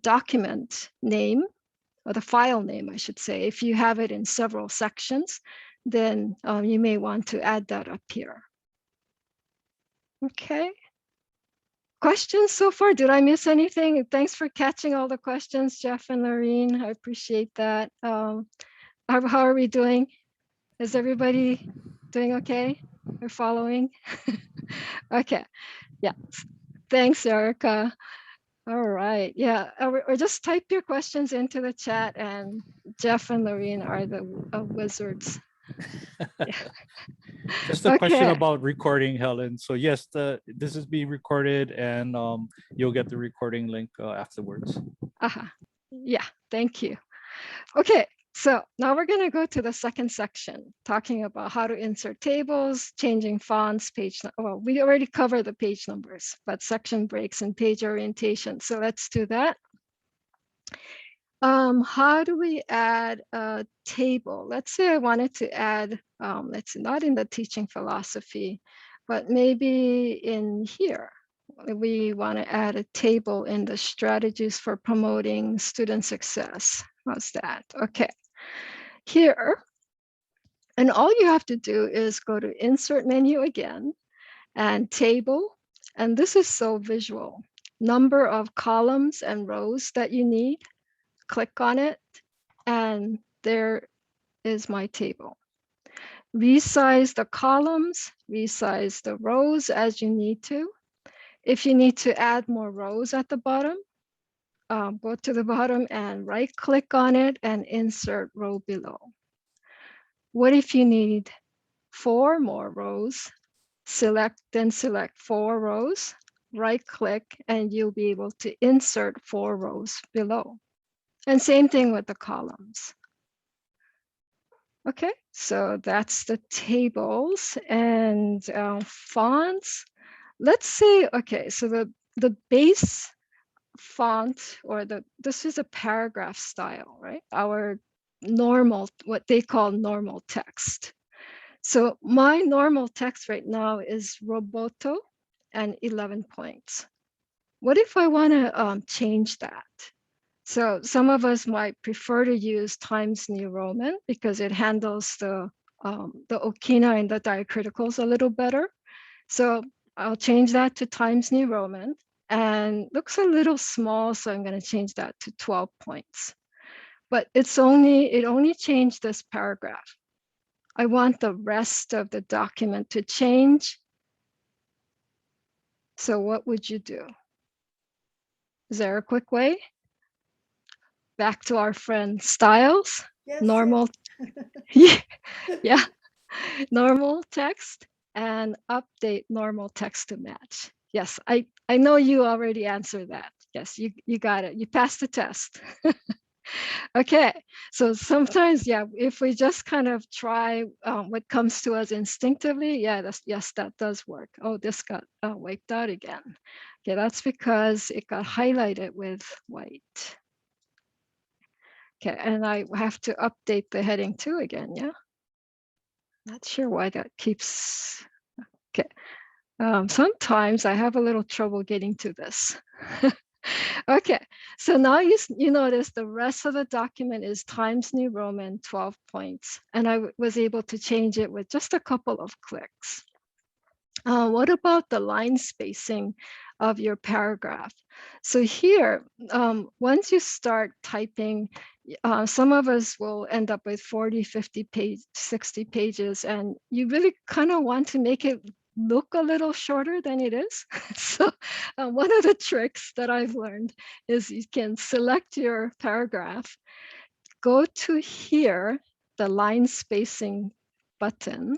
document name, or the file name, I should say, if you have it in several sections, then you may want to add that up here. Okay. Questions so far? Did I miss anything? Thanks for catching all the questions, Jeff and Laureen. I appreciate that. How are we doing? Is everybody doing okay? We're following? Okay. Yeah. Thanks, Erica. All right. Yeah. Or just type your questions into the chat, and Jeff and Laureen are the wizards. Yeah. Just a question Okay. about recording, Helen. So yes, this is being recorded, and you'll get the recording link afterwards. Yeah, thank you. Okay, so now we're going to go to the second section, talking about how to insert tables, changing fonts, well, we already covered the page numbers, but section breaks and page orientation. So let's do that. How do we add a table? Let's say I wanted to add, let's see, not in the teaching philosophy, but maybe in here. We want to add a table in the strategies for promoting student success. How's that? Okay. Here, and all you have to do is go to insert menu again and table. And this is so visual. Number of columns and rows that you need. Click on it, and there is my table. Resize the columns, resize the rows as you need to. If you need to add more rows at the bottom, go to the bottom and right click on it and insert row below. What if you need 4 more rows? Select 4 rows, right click, and you'll be able to insert 4 rows below. And same thing with the columns. Okay, so that's the tables and fonts. Let's say, okay, so the base font, or this is a paragraph style, right? Our normal, what they call normal text. So my normal text right now is Roboto and 11 points. What if I want to change that? So some of us might prefer to use Times New Roman because it handles the okina and the diacriticals a little better. So I'll change that to Times New Roman, and looks a little small, so I'm going to change that to 12 points. but it only changed this paragraph. I want the rest of the document to change. So what would you do? Is there a quick way? Back to our friend styles, Yes, normal, yes. yeah, normal text, and update normal text to match. Yes, I know you already answered that. Yes, you got it. You passed the test. Okay, so sometimes, yeah, if we just kind of try what comes to us instinctively, yeah, yes, that does work. Oh, this got wiped out again. Okay, that's because it got highlighted with white. Okay, and I have to update the heading too again, yeah? Not sure why that keeps, okay. Sometimes I have a little trouble getting to this. Okay, so now you notice the rest of the document is Times New Roman 12 points, and I was able to change it with just a couple of clicks. What about the line spacing of your paragraph? So here, once you start typing, some of us will end up with 40, 50 page, 60 pages, and you really kind of want to make it look a little shorter than it is. So one of the tricks that I've learned is you can select your paragraph, go to here, the line spacing button,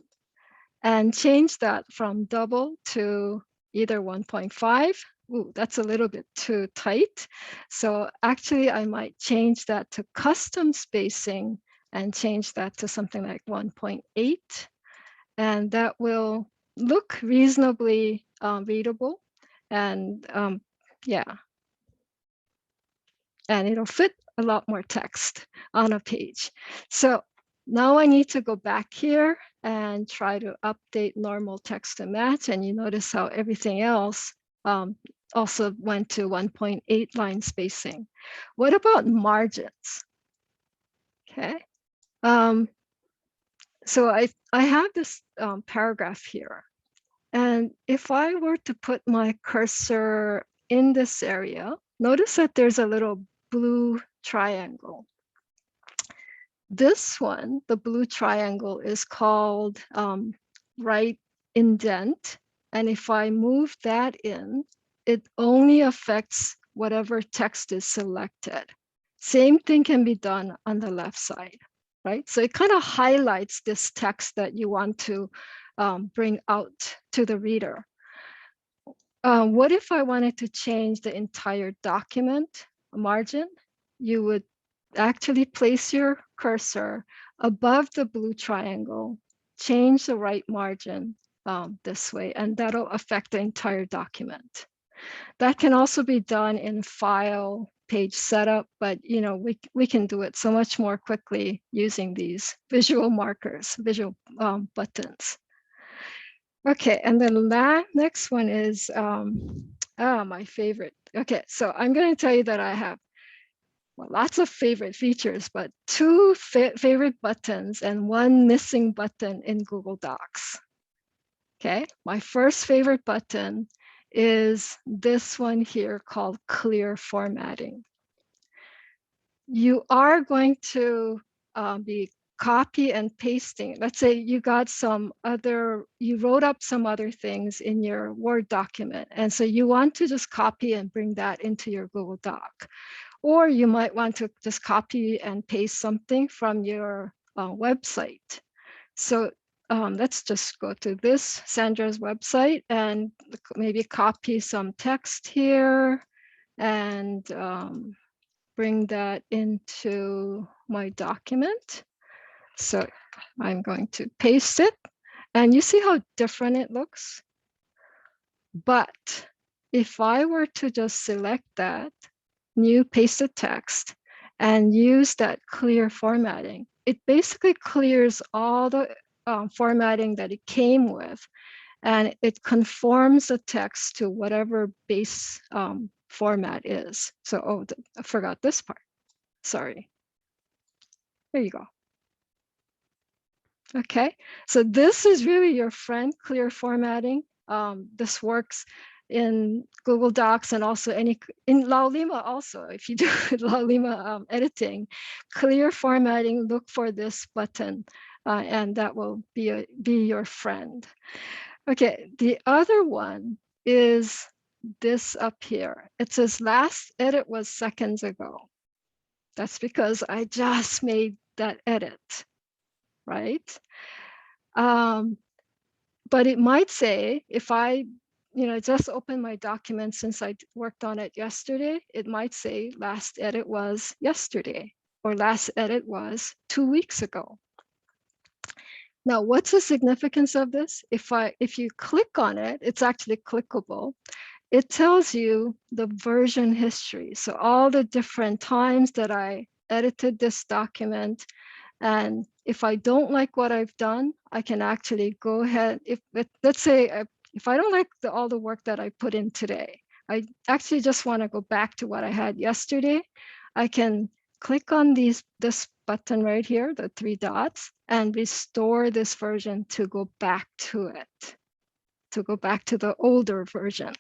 and change that from double to either 1.5. Ooh, that's a little bit too tight. So actually I might change that to custom spacing and change that to something like 1.8. And that will look reasonably readable. And yeah, and it'll fit a lot more text on a page. So now I need to go back here and try to update normal text to match. And you notice how everything else also went to 1.8 line spacing. What about margins? Okay. So I have this paragraph here. And if I were to put my cursor in this area, notice that there's a little blue triangle. This one, the blue triangle, is called right indent. And if I move that in, it only affects whatever text is selected. Same thing can be done on the left side, right? So it kind of highlights this text that you want to bring out to the reader. What if I wanted to change the entire document margin? You would actually place your cursor above the blue triangle, change the right margin this way, and that'll affect the entire document. That can also be done in file page setup, but you know we can do it so much more quickly using these visual markers, visual buttons. Okay, and then next one is my favorite. Okay, so I'm going to tell you that I have lots of favorite features, but two favorite buttons and one missing button in Google Docs. Okay, my first favorite button is this one here called clear formatting. You are going to be copy and pasting. Let's say you got you wrote up some other things in your Word document. And so you want to just copy and bring that into your Google Doc. Or you might want to just copy and paste something from your website. So let's just go to this Sandra's website and maybe copy some text here and bring that into my document. So I'm going to paste it, and you see how different it looks. But if I were to just select that new pasted text and use that clear formatting, it basically clears all the formatting that it came with, and it conforms the text to whatever base format is. So, I forgot this part. Sorry. There you go. Okay, so this is really your friend, clear formatting. This works in Google Docs and also in Laulima also, if you do Laulima editing, clear formatting, look for this button and that will be your friend. Okay, the other one is this up here. It says last edit was seconds ago. That's because I just made that edit, right? But it might say, if I just open my document since I worked on it yesterday, it might say last edit was yesterday or last edit was 2 weeks ago. Now, what's the significance of this? If you click on it, it's actually clickable. It tells you the version history. So all the different times that I edited this document. And if I don't like what I've done, I can actually go ahead. Let's say if I don't like all the work that I put in today, I actually just want to go back to what I had yesterday. I can click on this button right here, the 3 dots, and restore this version to go back to it, to go back to the older version.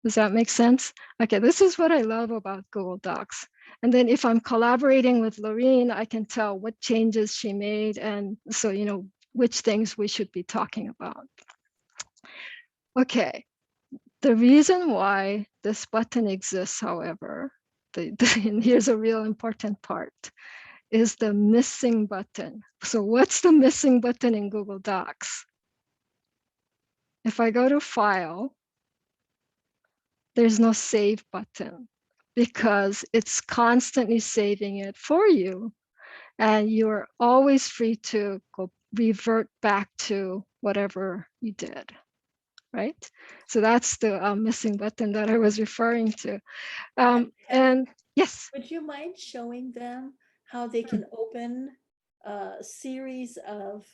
Does that make sense? Okay, this is what I love about Google Docs. And then if I'm collaborating with Laureen, I can tell what changes she made. And so, which things we should be talking about. Okay, the reason why this button exists, however, and here's a real important part, is the missing button. So what's the missing button in Google Docs? If I go to File, there's no save button because it's constantly saving it for you. And you're always free to go revert back to whatever you did, right? So that's the missing button that I was referring to. And yes. Would you mind showing them how they can open a series of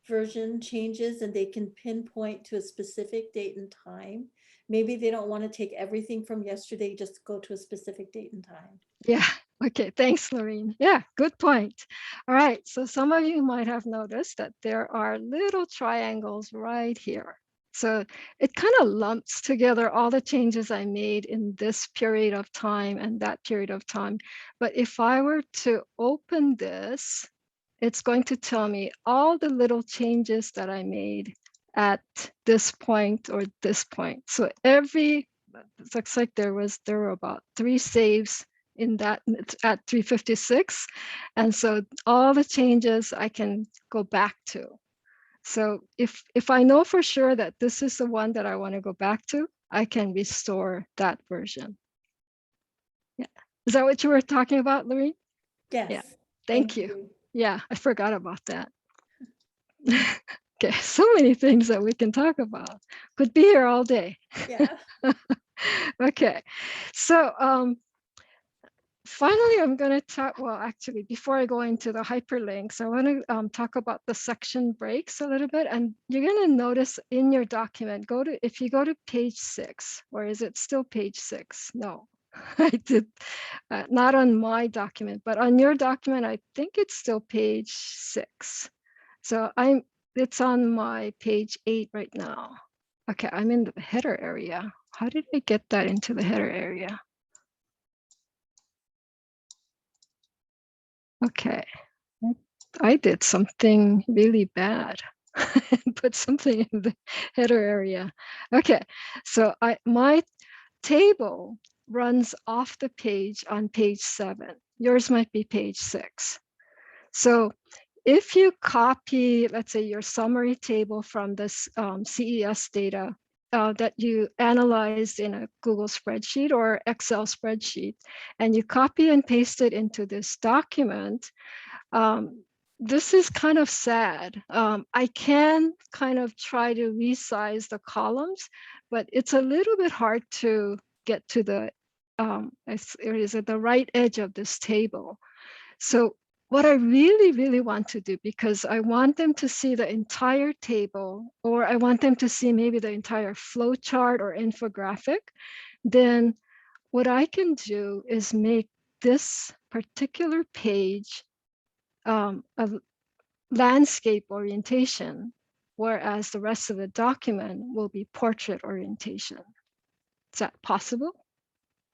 version changes and they can pinpoint to a specific date and time? Maybe they don't want to take everything from yesterday, just go to a specific date and time. Yeah, okay, thanks, Laureen. Yeah, good point. All right, so some of you might have noticed that there are little triangles right here. So it kind of lumps together all the changes I made in this period of time and that period of time. But if I were to open this, it's going to tell me all the little changes that I made at this point or this point. So it looks like there were about 3 saves in that at 356. And so all the changes I can go back to. So if I know for sure that this is the one that I want to go back to, I can restore that version. Yeah. Is that what you were talking about, Laureen? Yes. Yeah. Thank you. Yeah, I forgot about that. Okay, so many things that we can talk about. Could be here all day. Yeah. Okay, so finally, I'm going to talk, well, actually, before I go into the hyperlinks, I want to talk about the section breaks a little bit. And you're going to notice in your document, if you go to page 6, or is it still page 6? No, I did not on my document, but on your document, I think it's still page 6. So it's on my page 8 right now. Okay, I'm in the header area. How did I get that into the header area? Okay, I did something really bad. Put something in the header area. Okay, so my table runs off the page on page 7. Yours might be page 6. So if you copy, let's say, your summary table from this CES data that you analyzed in a Google spreadsheet or Excel spreadsheet, and you copy and paste it into this document, this is kind of sad. I can kind of try to resize the columns, but it's a little bit hard to get to the right edge of this table. So what I really, really want to do, because I want them to see the entire table, or I want them to see maybe the entire flow chart or infographic, then what I can do is make this particular page a landscape orientation. whereas the rest of the document will be portrait orientation. Is that possible?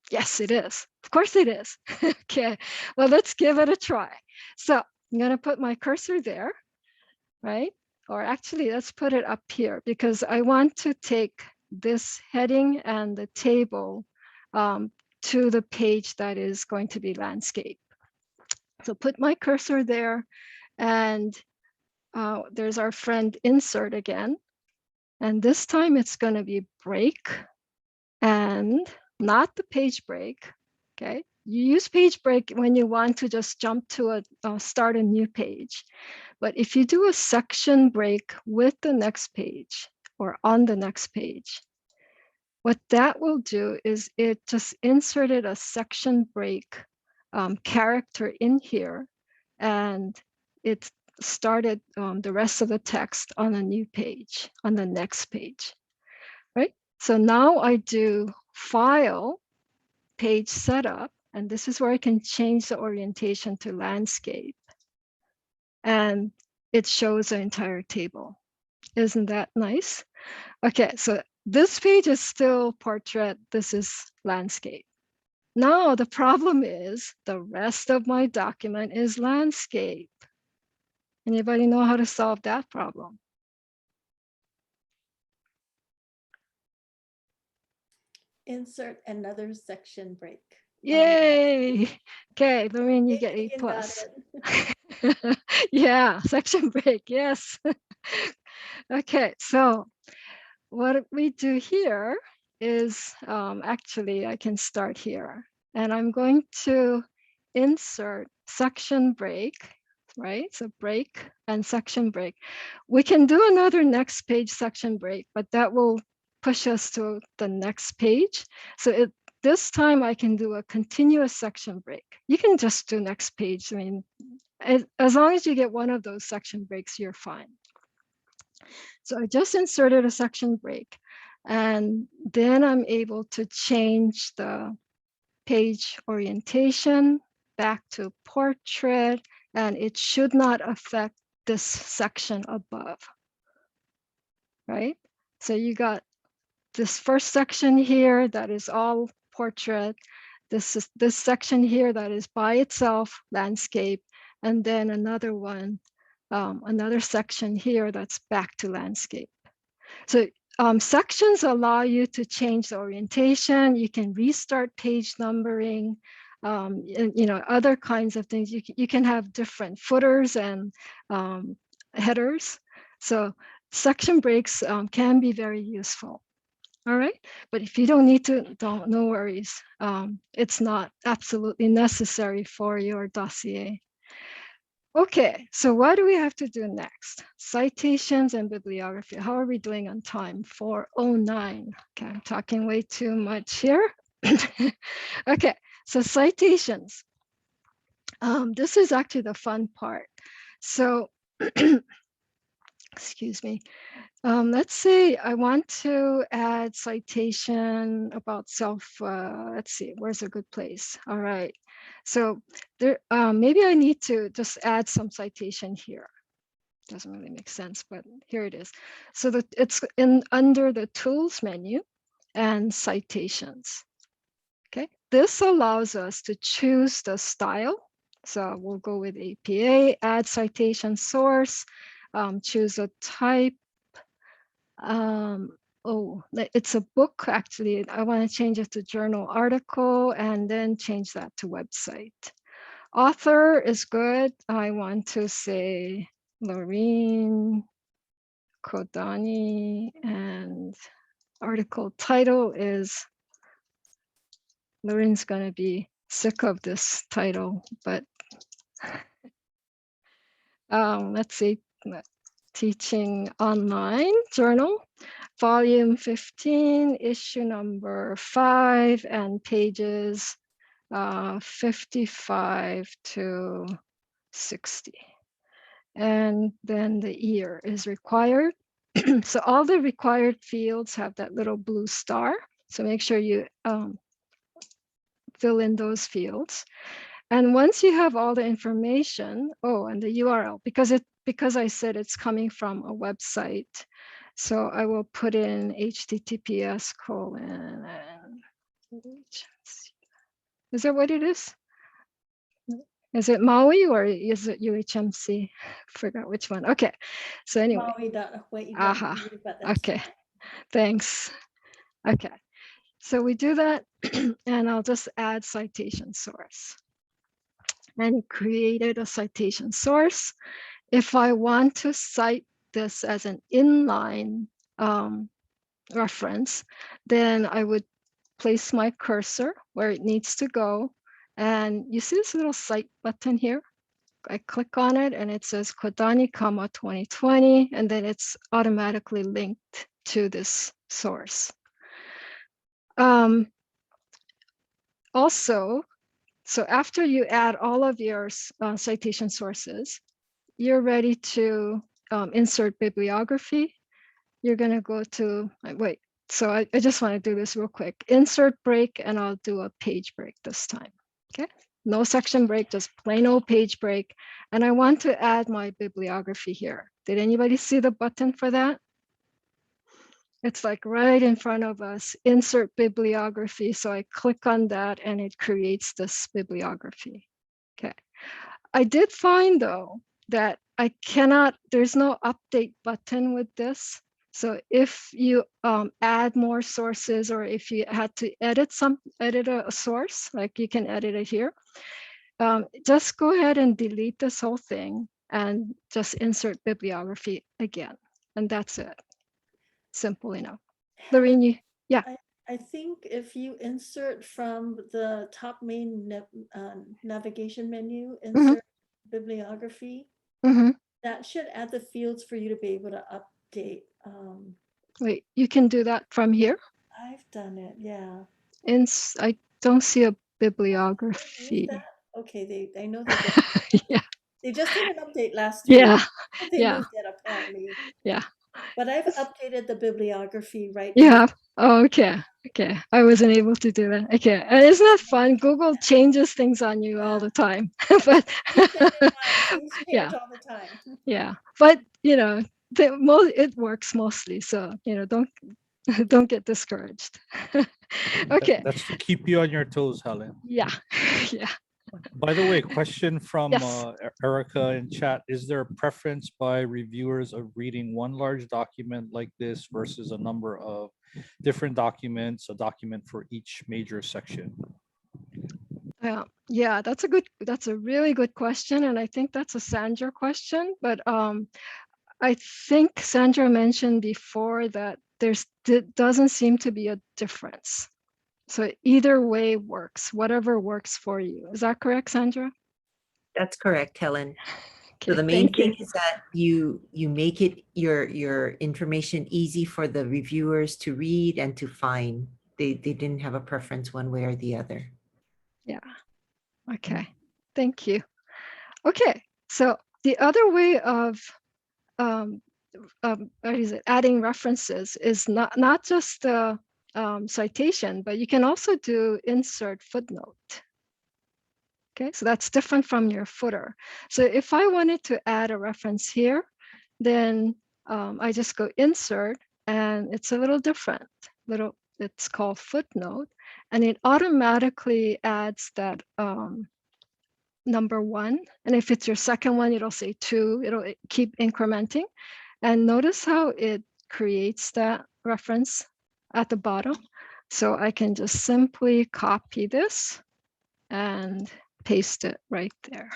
Yes, it is. Of course it is. Okay, well, let's give it a try. So I'm going to put my cursor there, right? Or actually, let's put it up here because I want to take this heading and the table to the page that is going to be landscape. So put my cursor there, and there's our friend insert again. And this time it's going to be break and not the page break. Okay, you use page break when you want to just jump to start a new page. But if you do a section break with the next page or on the next page, what that will do is it just inserted a section break character in here, and it started the rest of the text on a new page, on the next page, right? So now I do File, Page Setup, and this is where I can change the orientation to landscape. And it shows the entire table. Isn't that nice? Okay, so this page is still portrait. This is landscape. Now the problem is the rest of my document is landscape. Anybody know how to solve that problem? Insert another section break. Yay! Okay, Laureen, you get Megan got A+. Yeah, section break, yes. Okay, so what we do here is actually I can start here, and I'm going to insert section break, right? So break and section break. We can do another next page section break, but that will push us to the next page. So this time I can do a continuous section break. You can just do next page. I mean, as long as you get one of those section breaks, you're fine. So I just inserted a section break, and then I'm able to change the page orientation back to portrait, and it should not affect this section above, right? So you got this first section here that is all portrait. This section here that is by itself landscape, and then another one, another section here that's back to landscape. So sections allow you to change the orientation. You can restart page numbering, and, you know, other kinds of things. You can have different footers and headers. So section breaks can be very useful. All right, but if you don't need to, no worries. It's not absolutely necessary for your dossier. Okay, so what do we have to do next? Citations and bibliography. How are we doing on time? 4:09. Okay, I'm talking way too much here. Okay, so citations. This is actually the fun part. So, excuse me. Let's say I want to add citation about let's see, where's a good place? All right, so there, maybe I need to just add some citation here. Doesn't really make sense, but here it is. So that it's under the tools menu and citations. Okay, this allows us to choose the style. So we'll go with APA, add citation source, choose a type. Oh, it's a book actually. I want to change it to journal article and then change that to website. Author is good. I want to say Laureen, Kodani, and article title is, Laureen's going to be sick of this title, but let's see. Teaching Online Journal, volume 15, issue number 5, and pages 55 to 60. And then the year is required. So all the required fields have that little blue star. So make sure you fill in those fields. And once you have all the information, oh, and the URL, because because I said it's coming from a website, so I will put in HTTPS : is that what it is? Is it Maui or is it UHMC? Forgot which one. Okay, so anyway. Maui.hawaii.edu, Aha. but that's Okay, fine. thanks. Okay, so we do that, and I'll just add citation source. And it created a citation source. If I want to cite this as an inline reference, then I would place my cursor where it needs to go. And you see this little cite button here? I click on it and it says Kodani, 2020, and then it's automatically linked to this source. Also, so after you add all of your citation sources, you're ready to insert bibliography. You're going to go to, wait, so I just want to do this real quick. Insert break, and I'll do a page break this time. Okay, no section break, just plain old page break. And I want to add my bibliography here. Did anybody see the button for that? It's like right in front of us, insert bibliography. So I click on that and it creates this bibliography. Okay. I did find though that I cannot, there's no update button with this. So if you add more sources, or if you had to edit a source, like you can edit it here, just go ahead and delete this whole thing and just insert bibliography again. And that's it. Simple enough. Laureen, yeah. I think if you insert from the top main navigation menu, insert bibliography, that should add the fields for you to be able to update. Wait, you can do that from here? I've done it, yeah. And I don't see a bibliography. Okay, I know they just, yeah. They just did an update last week. Yeah. They moved it apparently. Yeah. But I've updated the bibliography right now. Yeah. Oh, okay. Okay. I wasn't able to do that. Okay. And isn't that fun? Google changes things on you all the time. But yeah. All the time. Yeah. But you know, it works mostly. So, you know, don't get discouraged. Okay. That's to keep you on your toes, Helen. Yeah. Yeah. By the way, question from yes. Erica in chat. Is there a preference by reviewers of reading one large document like this versus a number of different documents, a document for each major section? Yeah, that's a really good question. And I think that's a Sandra question. But I think Sandra mentioned before that doesn't seem to be a difference. So either way works, whatever works for you. Is that correct, Sandra? That's correct, Helen. Okay, so the main thing is that you make it your information easy for the reviewers to read and to find. They didn't have a preference one way or the other. Yeah. Okay. Thank you. Okay. So the other way of adding references is not just the citation, but you can also do insert footnote. Okay, so that's different from your footer. So if I wanted to add a reference here, then I just go insert, and it's a little different. It's called footnote, and it automatically adds that number 1. And if it's your second one, it'll say 2. It'll keep incrementing. And notice how it creates that reference at the bottom. So I can just simply copy this and paste it right there.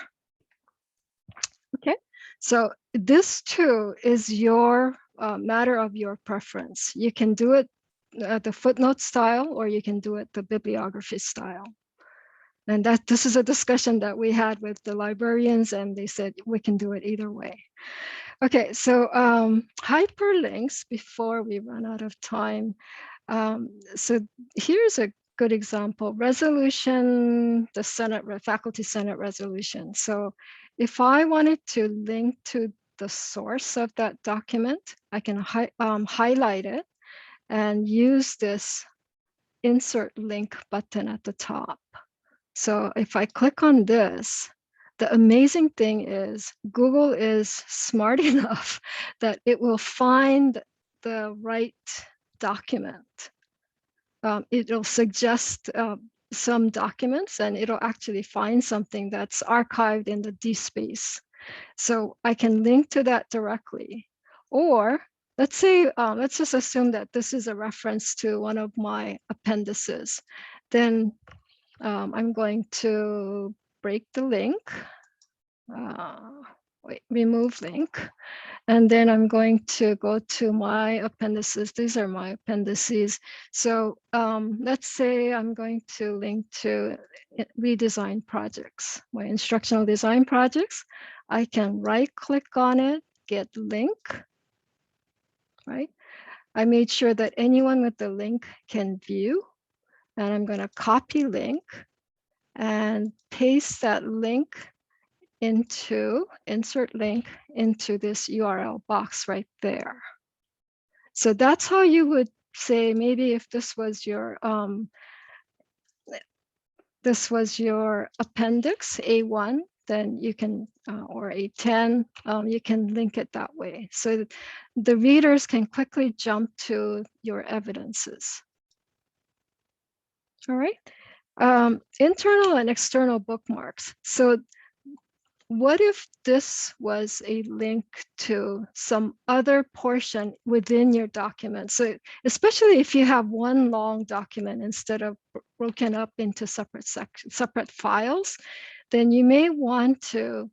Okay, so this too is your matter of your preference. You can do it the footnote style, or you can do it the bibliography style. And this is a discussion that we had with the librarians, and they said we can do it either way. Okay, so hyperlinks, before we run out of time. So here's a good example, resolution, the Senate, Faculty Senate resolution. So if I wanted to link to the source of that document, I can highlight it and use this insert link button at the top. So if I click on this, the amazing thing is Google is smart enough that it will find the right document. It'll suggest some documents, and it'll actually find something that's archived in the DSpace. So I can link to that directly. Or let's say, let's just assume that this is a reference to one of my appendices. Then I'm going to break the link, remove link. And then I'm going to go to my appendices. These are my appendices. So let's say I'm going to link to redesign projects, my instructional design projects. I can right click on it, get link, right? I made sure that anyone with the link can view, and I'm going to copy link and paste that link into, insert link into this URL box right there. So that's how you would say, maybe if this was your appendix A1, then you can, or A10, you can link it that way. So the readers can quickly jump to your evidences. All right. Internal and external bookmarks. So what if this was a link to some other portion within your document? So especially if you have one long document instead of broken up into separate files, then you may want to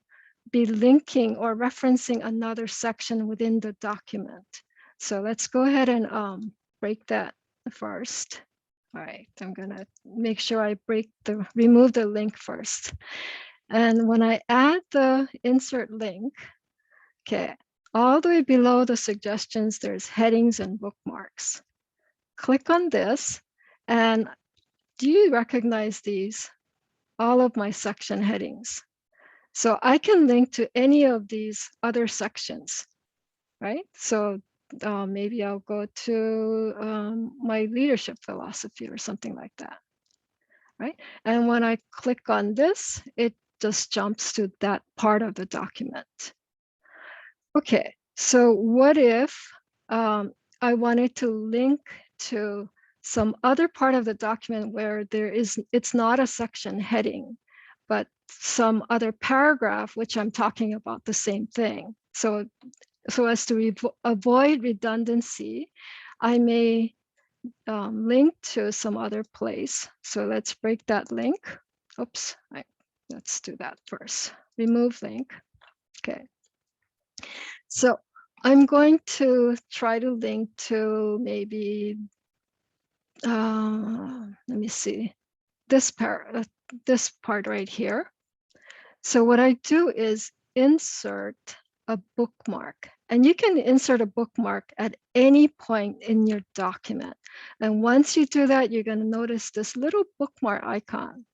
be linking or referencing another section within the document. So let's go ahead and break that first. All right, I'm gonna make sure I remove the link first. And when I add the insert link, okay, all the way below the suggestions, there's headings and bookmarks. Click on this, and do you recognize these? All of my section headings. So I can link to any of these other sections, right? So maybe I'll go to my leadership philosophy or something like that, right? And when I click on this, it just jumps to that part of the document. Okay, so what if I wanted to link to some other part of the document where it's not a section heading, but some other paragraph, which I'm talking about the same thing. So as to avoid redundancy, I may link to some other place. So let's break that link. Oops, let's do that first. Remove link. Okay. So I'm going to try to link to maybe, let me see, this part right here. So what I do is insert a bookmark, and you can insert a bookmark at any point in your document. And once you do that, you're going to notice this little bookmark icon.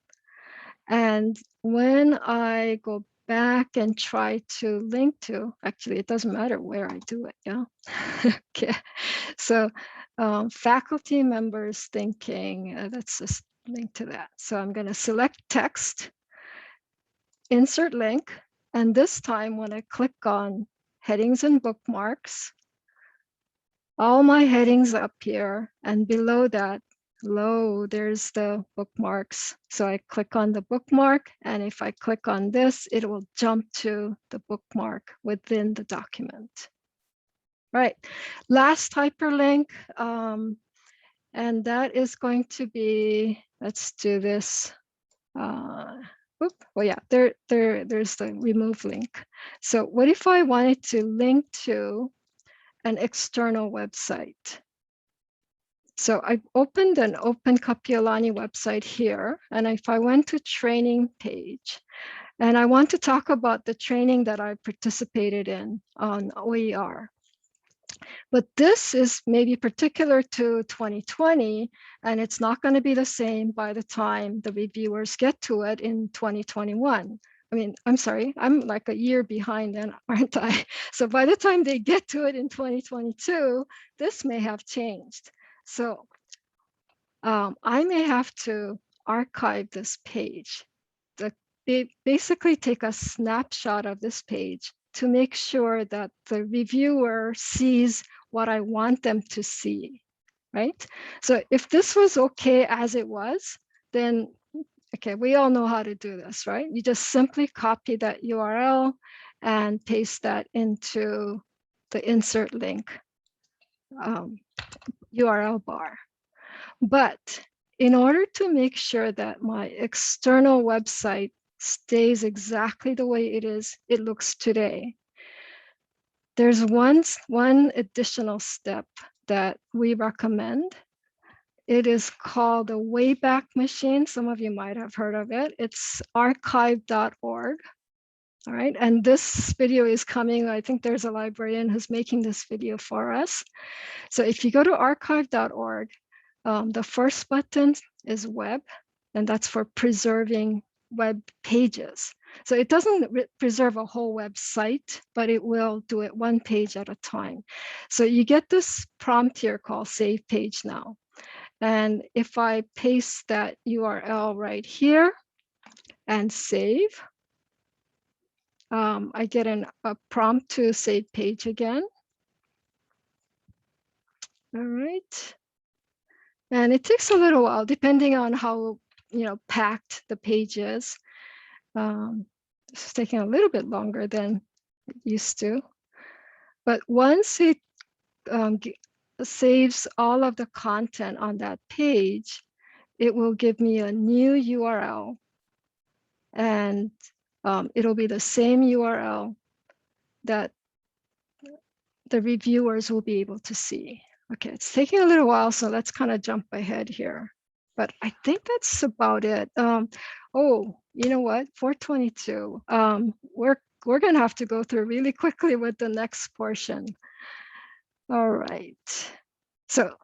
And when I go back and try to link to, actually, it doesn't matter where I do it, yeah? Okay, so faculty members thinking, let's just link to that. So I'm going to select text, insert link, and this time when I click on headings and bookmarks, all my headings appear, and below that, there's the bookmarks. So I click on the bookmark, and if I click on this, it will jump to the bookmark within the document. Right, last hyperlink, and that is going to be, let's do this. Well, yeah, there's the remove link. So what if I wanted to link to an external website? So I opened an Open Kapioʻlani website here, and if I went to training page, and I want to talk about the training that I participated in on OER. But this is maybe particular to 2020, and it's not going to be the same by the time the reviewers get to it in 2021. I mean, I'm sorry, I'm like a year behind then, aren't I? So by the time they get to it in 2022, this may have changed. So I may have to archive this page basically take a snapshot of this page to make sure that the reviewer sees what I want them to see, right? So if this was okay as it was, then, okay, we all know how to do this, right? You just simply copy that URL and paste that into the insert link URL bar. But in order to make sure that my external website stays exactly the way it looks today, there's one additional step that we recommend. It is called the Wayback Machine. Some of you might have heard of it. It's archive.org. All right, and this video is coming. I think there's a librarian who's making this video for us. So if you go to archive.org, the first button is web, and that's for preserving web pages. So it doesn't preserve a whole website, but it will do it one page at a time. So you get this prompt here called Save Page Now. And if I paste that URL right here and save, I get a prompt to save page again. All right. And it takes a little while, depending on how packed the page is. It's taking a little bit longer than it used to. But once it saves all of the content on that page, it will give me a new URL. And it'll be the same URL that the reviewers will be able to see. Okay, it's taking a little while, so let's kind of jump ahead here. But I think that's about it. Oh, you know what? 422. We're gonna have to go through really quickly with the next portion. All right. So,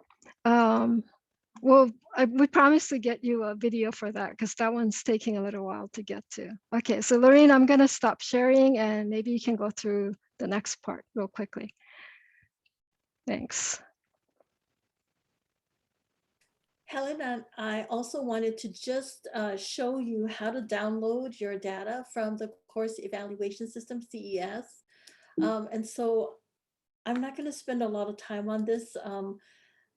well, we promised to get you a video for that because that one's taking a little while to get to. Okay, so Laureen, I'm gonna stop sharing and maybe you can go through the next part real quickly. Thanks. Helen, and I also wanted to just show you how to download your data from the Course Evaluation System, CES. And so I'm not going to spend a lot of time on this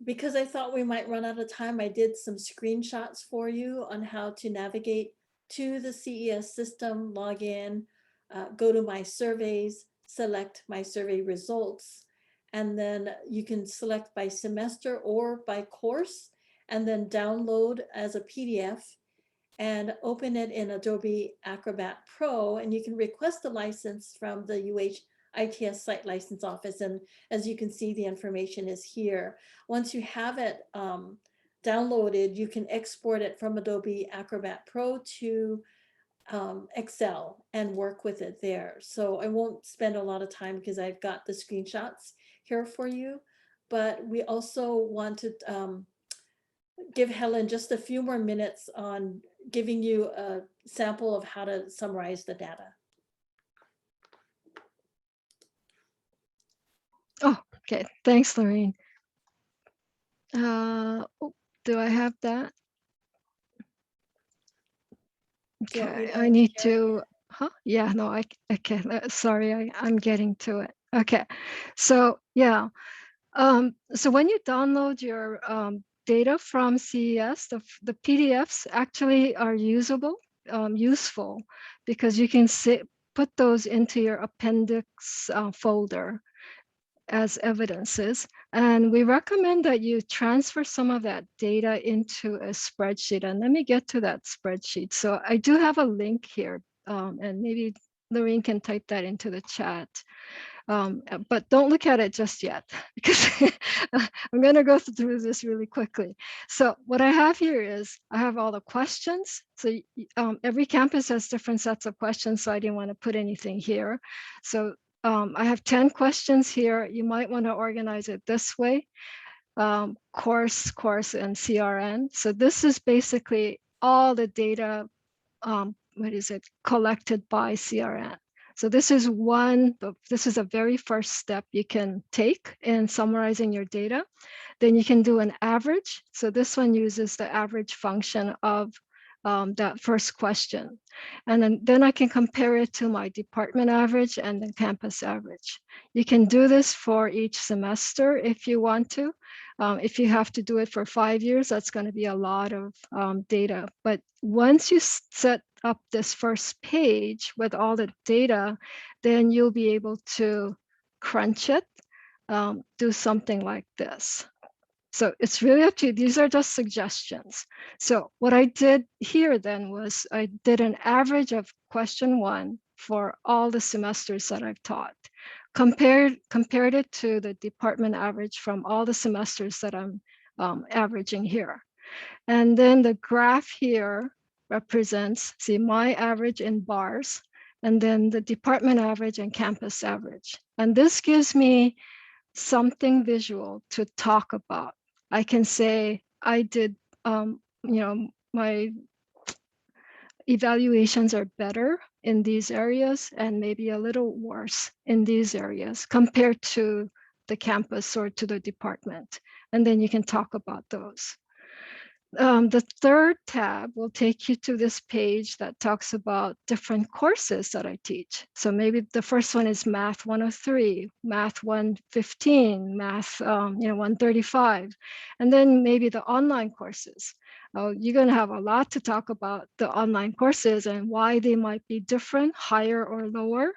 because I thought we might run out of time. I did some screenshots for you on how to navigate to the CES system, log in, go to my surveys, select my survey results, and then you can select by semester or by course, and then download as a PDF and open it in Adobe Acrobat Pro. And you can request a license from the UHITS Site License Office. And as you can see, the information is here. Once you have it downloaded, you can export it from Adobe Acrobat Pro to Excel and work with it there. So I won't spend a lot of time because I've got the screenshots here for you. But we also want to give Helen just a few more minutes on giving you a sample of how to summarize the data. Oh, okay. Thanks, Laureen. Do I have that? Okay, I need to, yeah, no, okay, sorry, I'm getting to it. Okay, so yeah, so when you download your data from CES, the PDFs actually are usable, useful, because you can put those into your appendix folder as evidences. And we recommend that you transfer some of that data into a spreadsheet. And let me get to that spreadsheet. So I do have a link here, and maybe Laureen can type that into the chat. But don't look at it just yet, because I'm going to go through this really quickly. So what I have here is I have all the questions. So every campus has different sets of questions, so I didn't want to put anything here. So I have 10 questions here. You might want to organize it this way: course, and CRN. So this is basically all the data, collected by CRN. So this is a very first step you can take in summarizing your data. Then you can do an average. So this one uses the average function of that first question. And then I can compare it to my department average and then campus average. You can do this for each semester if you want to. If you have to do it for 5 years, that's going to be a lot of data. But once you set up this first page with all the data, then you'll be able to crunch it, do something like this. So it's really up to you. These are just suggestions. So what I did here then was I did an average of question 1 for all the semesters that I've taught, compared it to the department average from all the semesters that I'm averaging here. And then the graph here represents, see, my average in bars, and then the department average and campus average. And this gives me something visual to talk about. I can say I did, my evaluations are better in these areas and maybe a little worse in these areas compared to the campus or to the department. And then you can talk about those. The third tab will take you to this page that talks about different courses that I teach. So maybe the first one is Math 103, Math 115, Math 135, and then maybe the online courses. You're going to have a lot to talk about the online courses and why they might be different, higher or lower.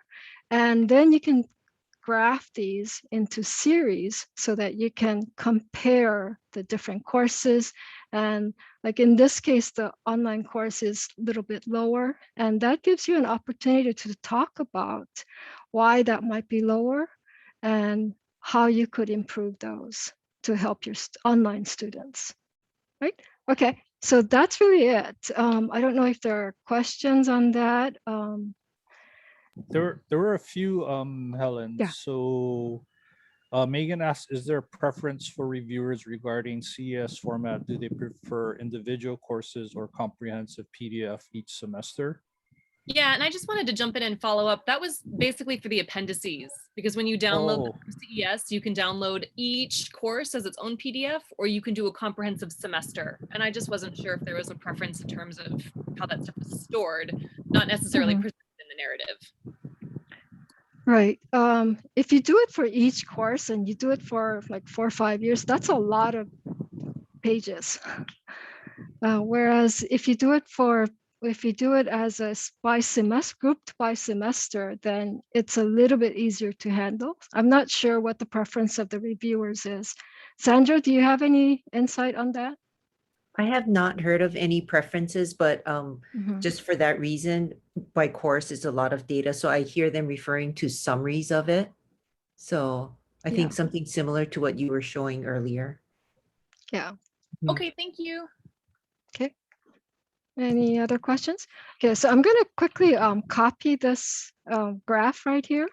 And then you can graph these into series so that you can compare the different courses. And like in this case, the online course is a little bit lower, and that gives you an opportunity to talk about why that might be lower and how you could improve those to help your online students, right? Okay, so that's really it. I don't know if there are questions on that. There were a few, Helen. Yeah. So Megan asked, is there a preference for reviewers regarding CES format? Do they prefer individual courses or comprehensive PDF each semester? Yeah, and I just wanted to jump in and follow up. That was basically for the appendices, because when you download the CES, you can download each course as its own PDF, or you can do a comprehensive semester. And I just wasn't sure if there was a preference in terms of how that stuff is stored, not necessarily presented in the narrative. Right. If you do it for each course and you do it for like 4 or 5 years, that's a lot of pages. Whereas if you do it as a by semester, grouped by semester, then it's a little bit easier to handle. I'm not sure what the preference of the reviewers is. Sandra, do you have any insight on that? I have not heard of any preferences, but just for that reason, by course, it's a lot of data. So I hear them referring to summaries of it. So I think something similar to what you were showing earlier. Yeah. Okay, thank you. Okay. Any other questions? Okay, so I'm going to quickly copy this graph right here.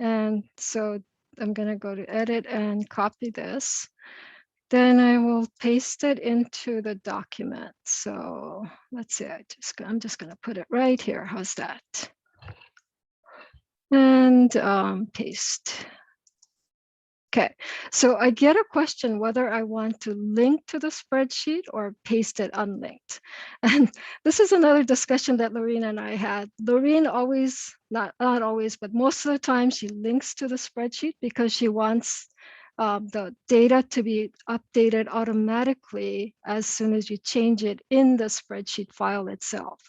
And so I'm going to go to edit and copy this. Then I will paste it into the document. So let's see, I'm just going to put it right here. How's that? And paste. Okay, so I get a question whether I want to link to the spreadsheet or paste it unlinked. And this is another discussion that Laureen and I had. Laureen always, not always, but most of the time she links to the spreadsheet because she wants the data to be updated automatically as soon as you change it in the spreadsheet file itself.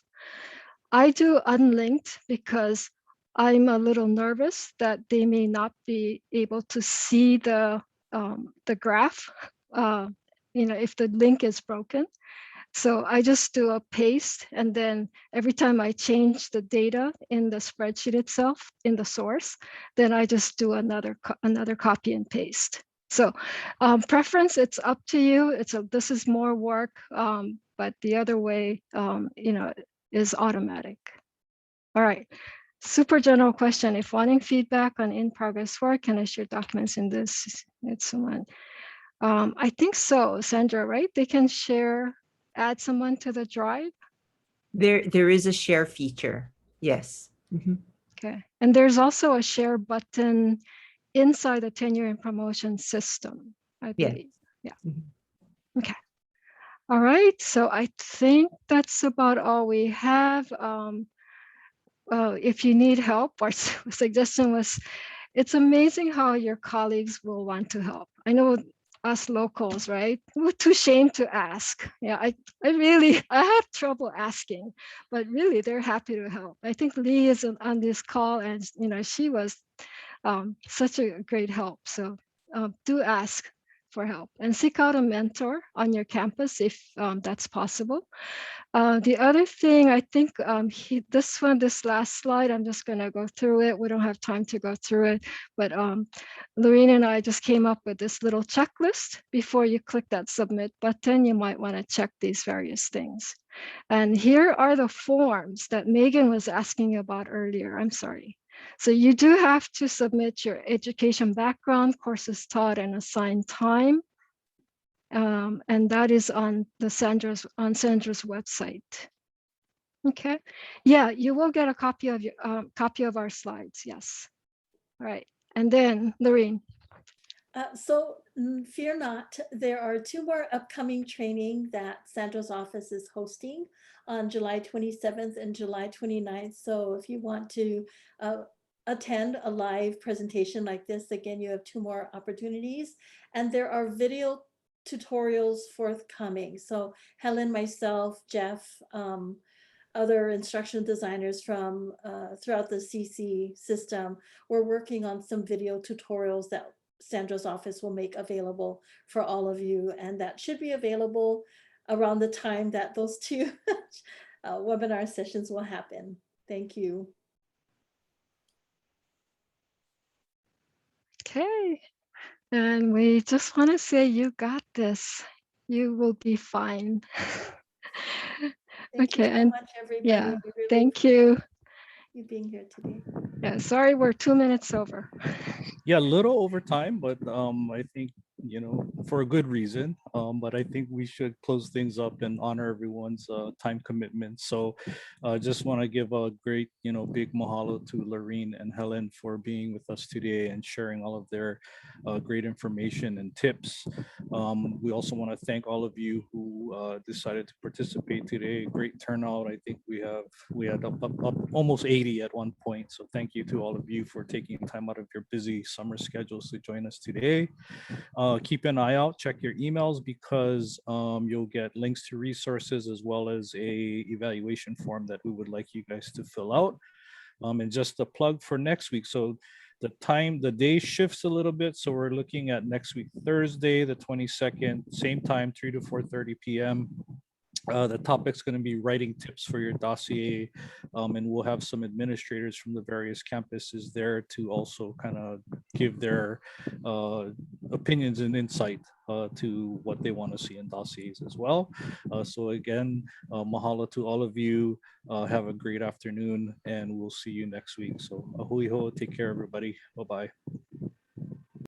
I do unlinked because I'm a little nervous that they may not be able to see the graph, if the link is broken. So I just do a paste, and then every time I change the data in the spreadsheet itself, in the source, then I just do another copy and paste. So preference, it's up to you. This is more work, but the other way, is automatic. All right. Super general question. If wanting feedback on in-progress work, can I share documents in this? It's someone. I think so, Sandra, right? They can add someone to the drive. There is a share feature. Yes. Okay. And there's also a share button inside the tenure and promotion system, I believe. Yeah. Okay. All right, so I think that's about all we have. If you need help, our suggestion was, it's amazing how your colleagues will want to help. I know us locals, right? We're too ashamed to ask. Yeah, I really, I have trouble asking, but really they're happy to help. I think Lee is on this call, and she was such a great help. So do ask for help and seek out a mentor on your campus if that's possible. The other thing, I think this last slide, I'm just going to go through it. We don't have time to go through it, but Laureen and I just came up with this little checklist. Before you click that submit button, you might want to check these various things. And here are the forms that Megan was asking about earlier. I'm sorry. So you do have to submit your education background, courses taught, and assigned time. And that is on Sandra's website. Okay. Yeah, you will get a copy of your copy of our slides. Yes. All right. And then Laureen. Fear not, there are 2 more upcoming training that Sandra's office is hosting on July 27th and July 29th. So if you want to attend a live presentation like this, again, you have 2 more opportunities, and there are video tutorials forthcoming. So Helen, myself, Jeff, other instructional designers from throughout the CC system, we're working on some video tutorials that Sandra's office will make available for all of you. And that should be available around the time that those 2 webinar sessions will happen. Thank you. Okay. And we just want to say you got this. You will be fine. Thank you Okay. so And much, everybody. yeah, We really thank you. you being here today. Yeah, sorry, we're 2 minutes over. Yeah, a little over time, but I think for a good reason. But I think we should close things up and honor everyone's time commitment. So just want to give a great big mahalo to Laureen and Helen for being with us today and sharing all of their great information and tips. We also want to thank all of you who decided to participate today. Great turnout. I think we had up almost 80 at one point. So thank you to all of you for taking time out of your busy summer schedules to join us today. Keep an eye out, check your emails, because you'll get links to resources as well as a evaluation form that we would like you guys to fill out. And just a plug for next week. So the day shifts a little bit. So we're looking at next week, Thursday, the 22nd, same time, 3 to 4:30 p.m. The topic's going to be writing tips for your dossier, and we'll have some administrators from the various campuses there to also kind of give their opinions and insight to what they want to see in dossiers as well. So again, mahalo to all of you. Have a great afternoon, and we'll see you next week. So ahui ho, take care, everybody. Bye-bye.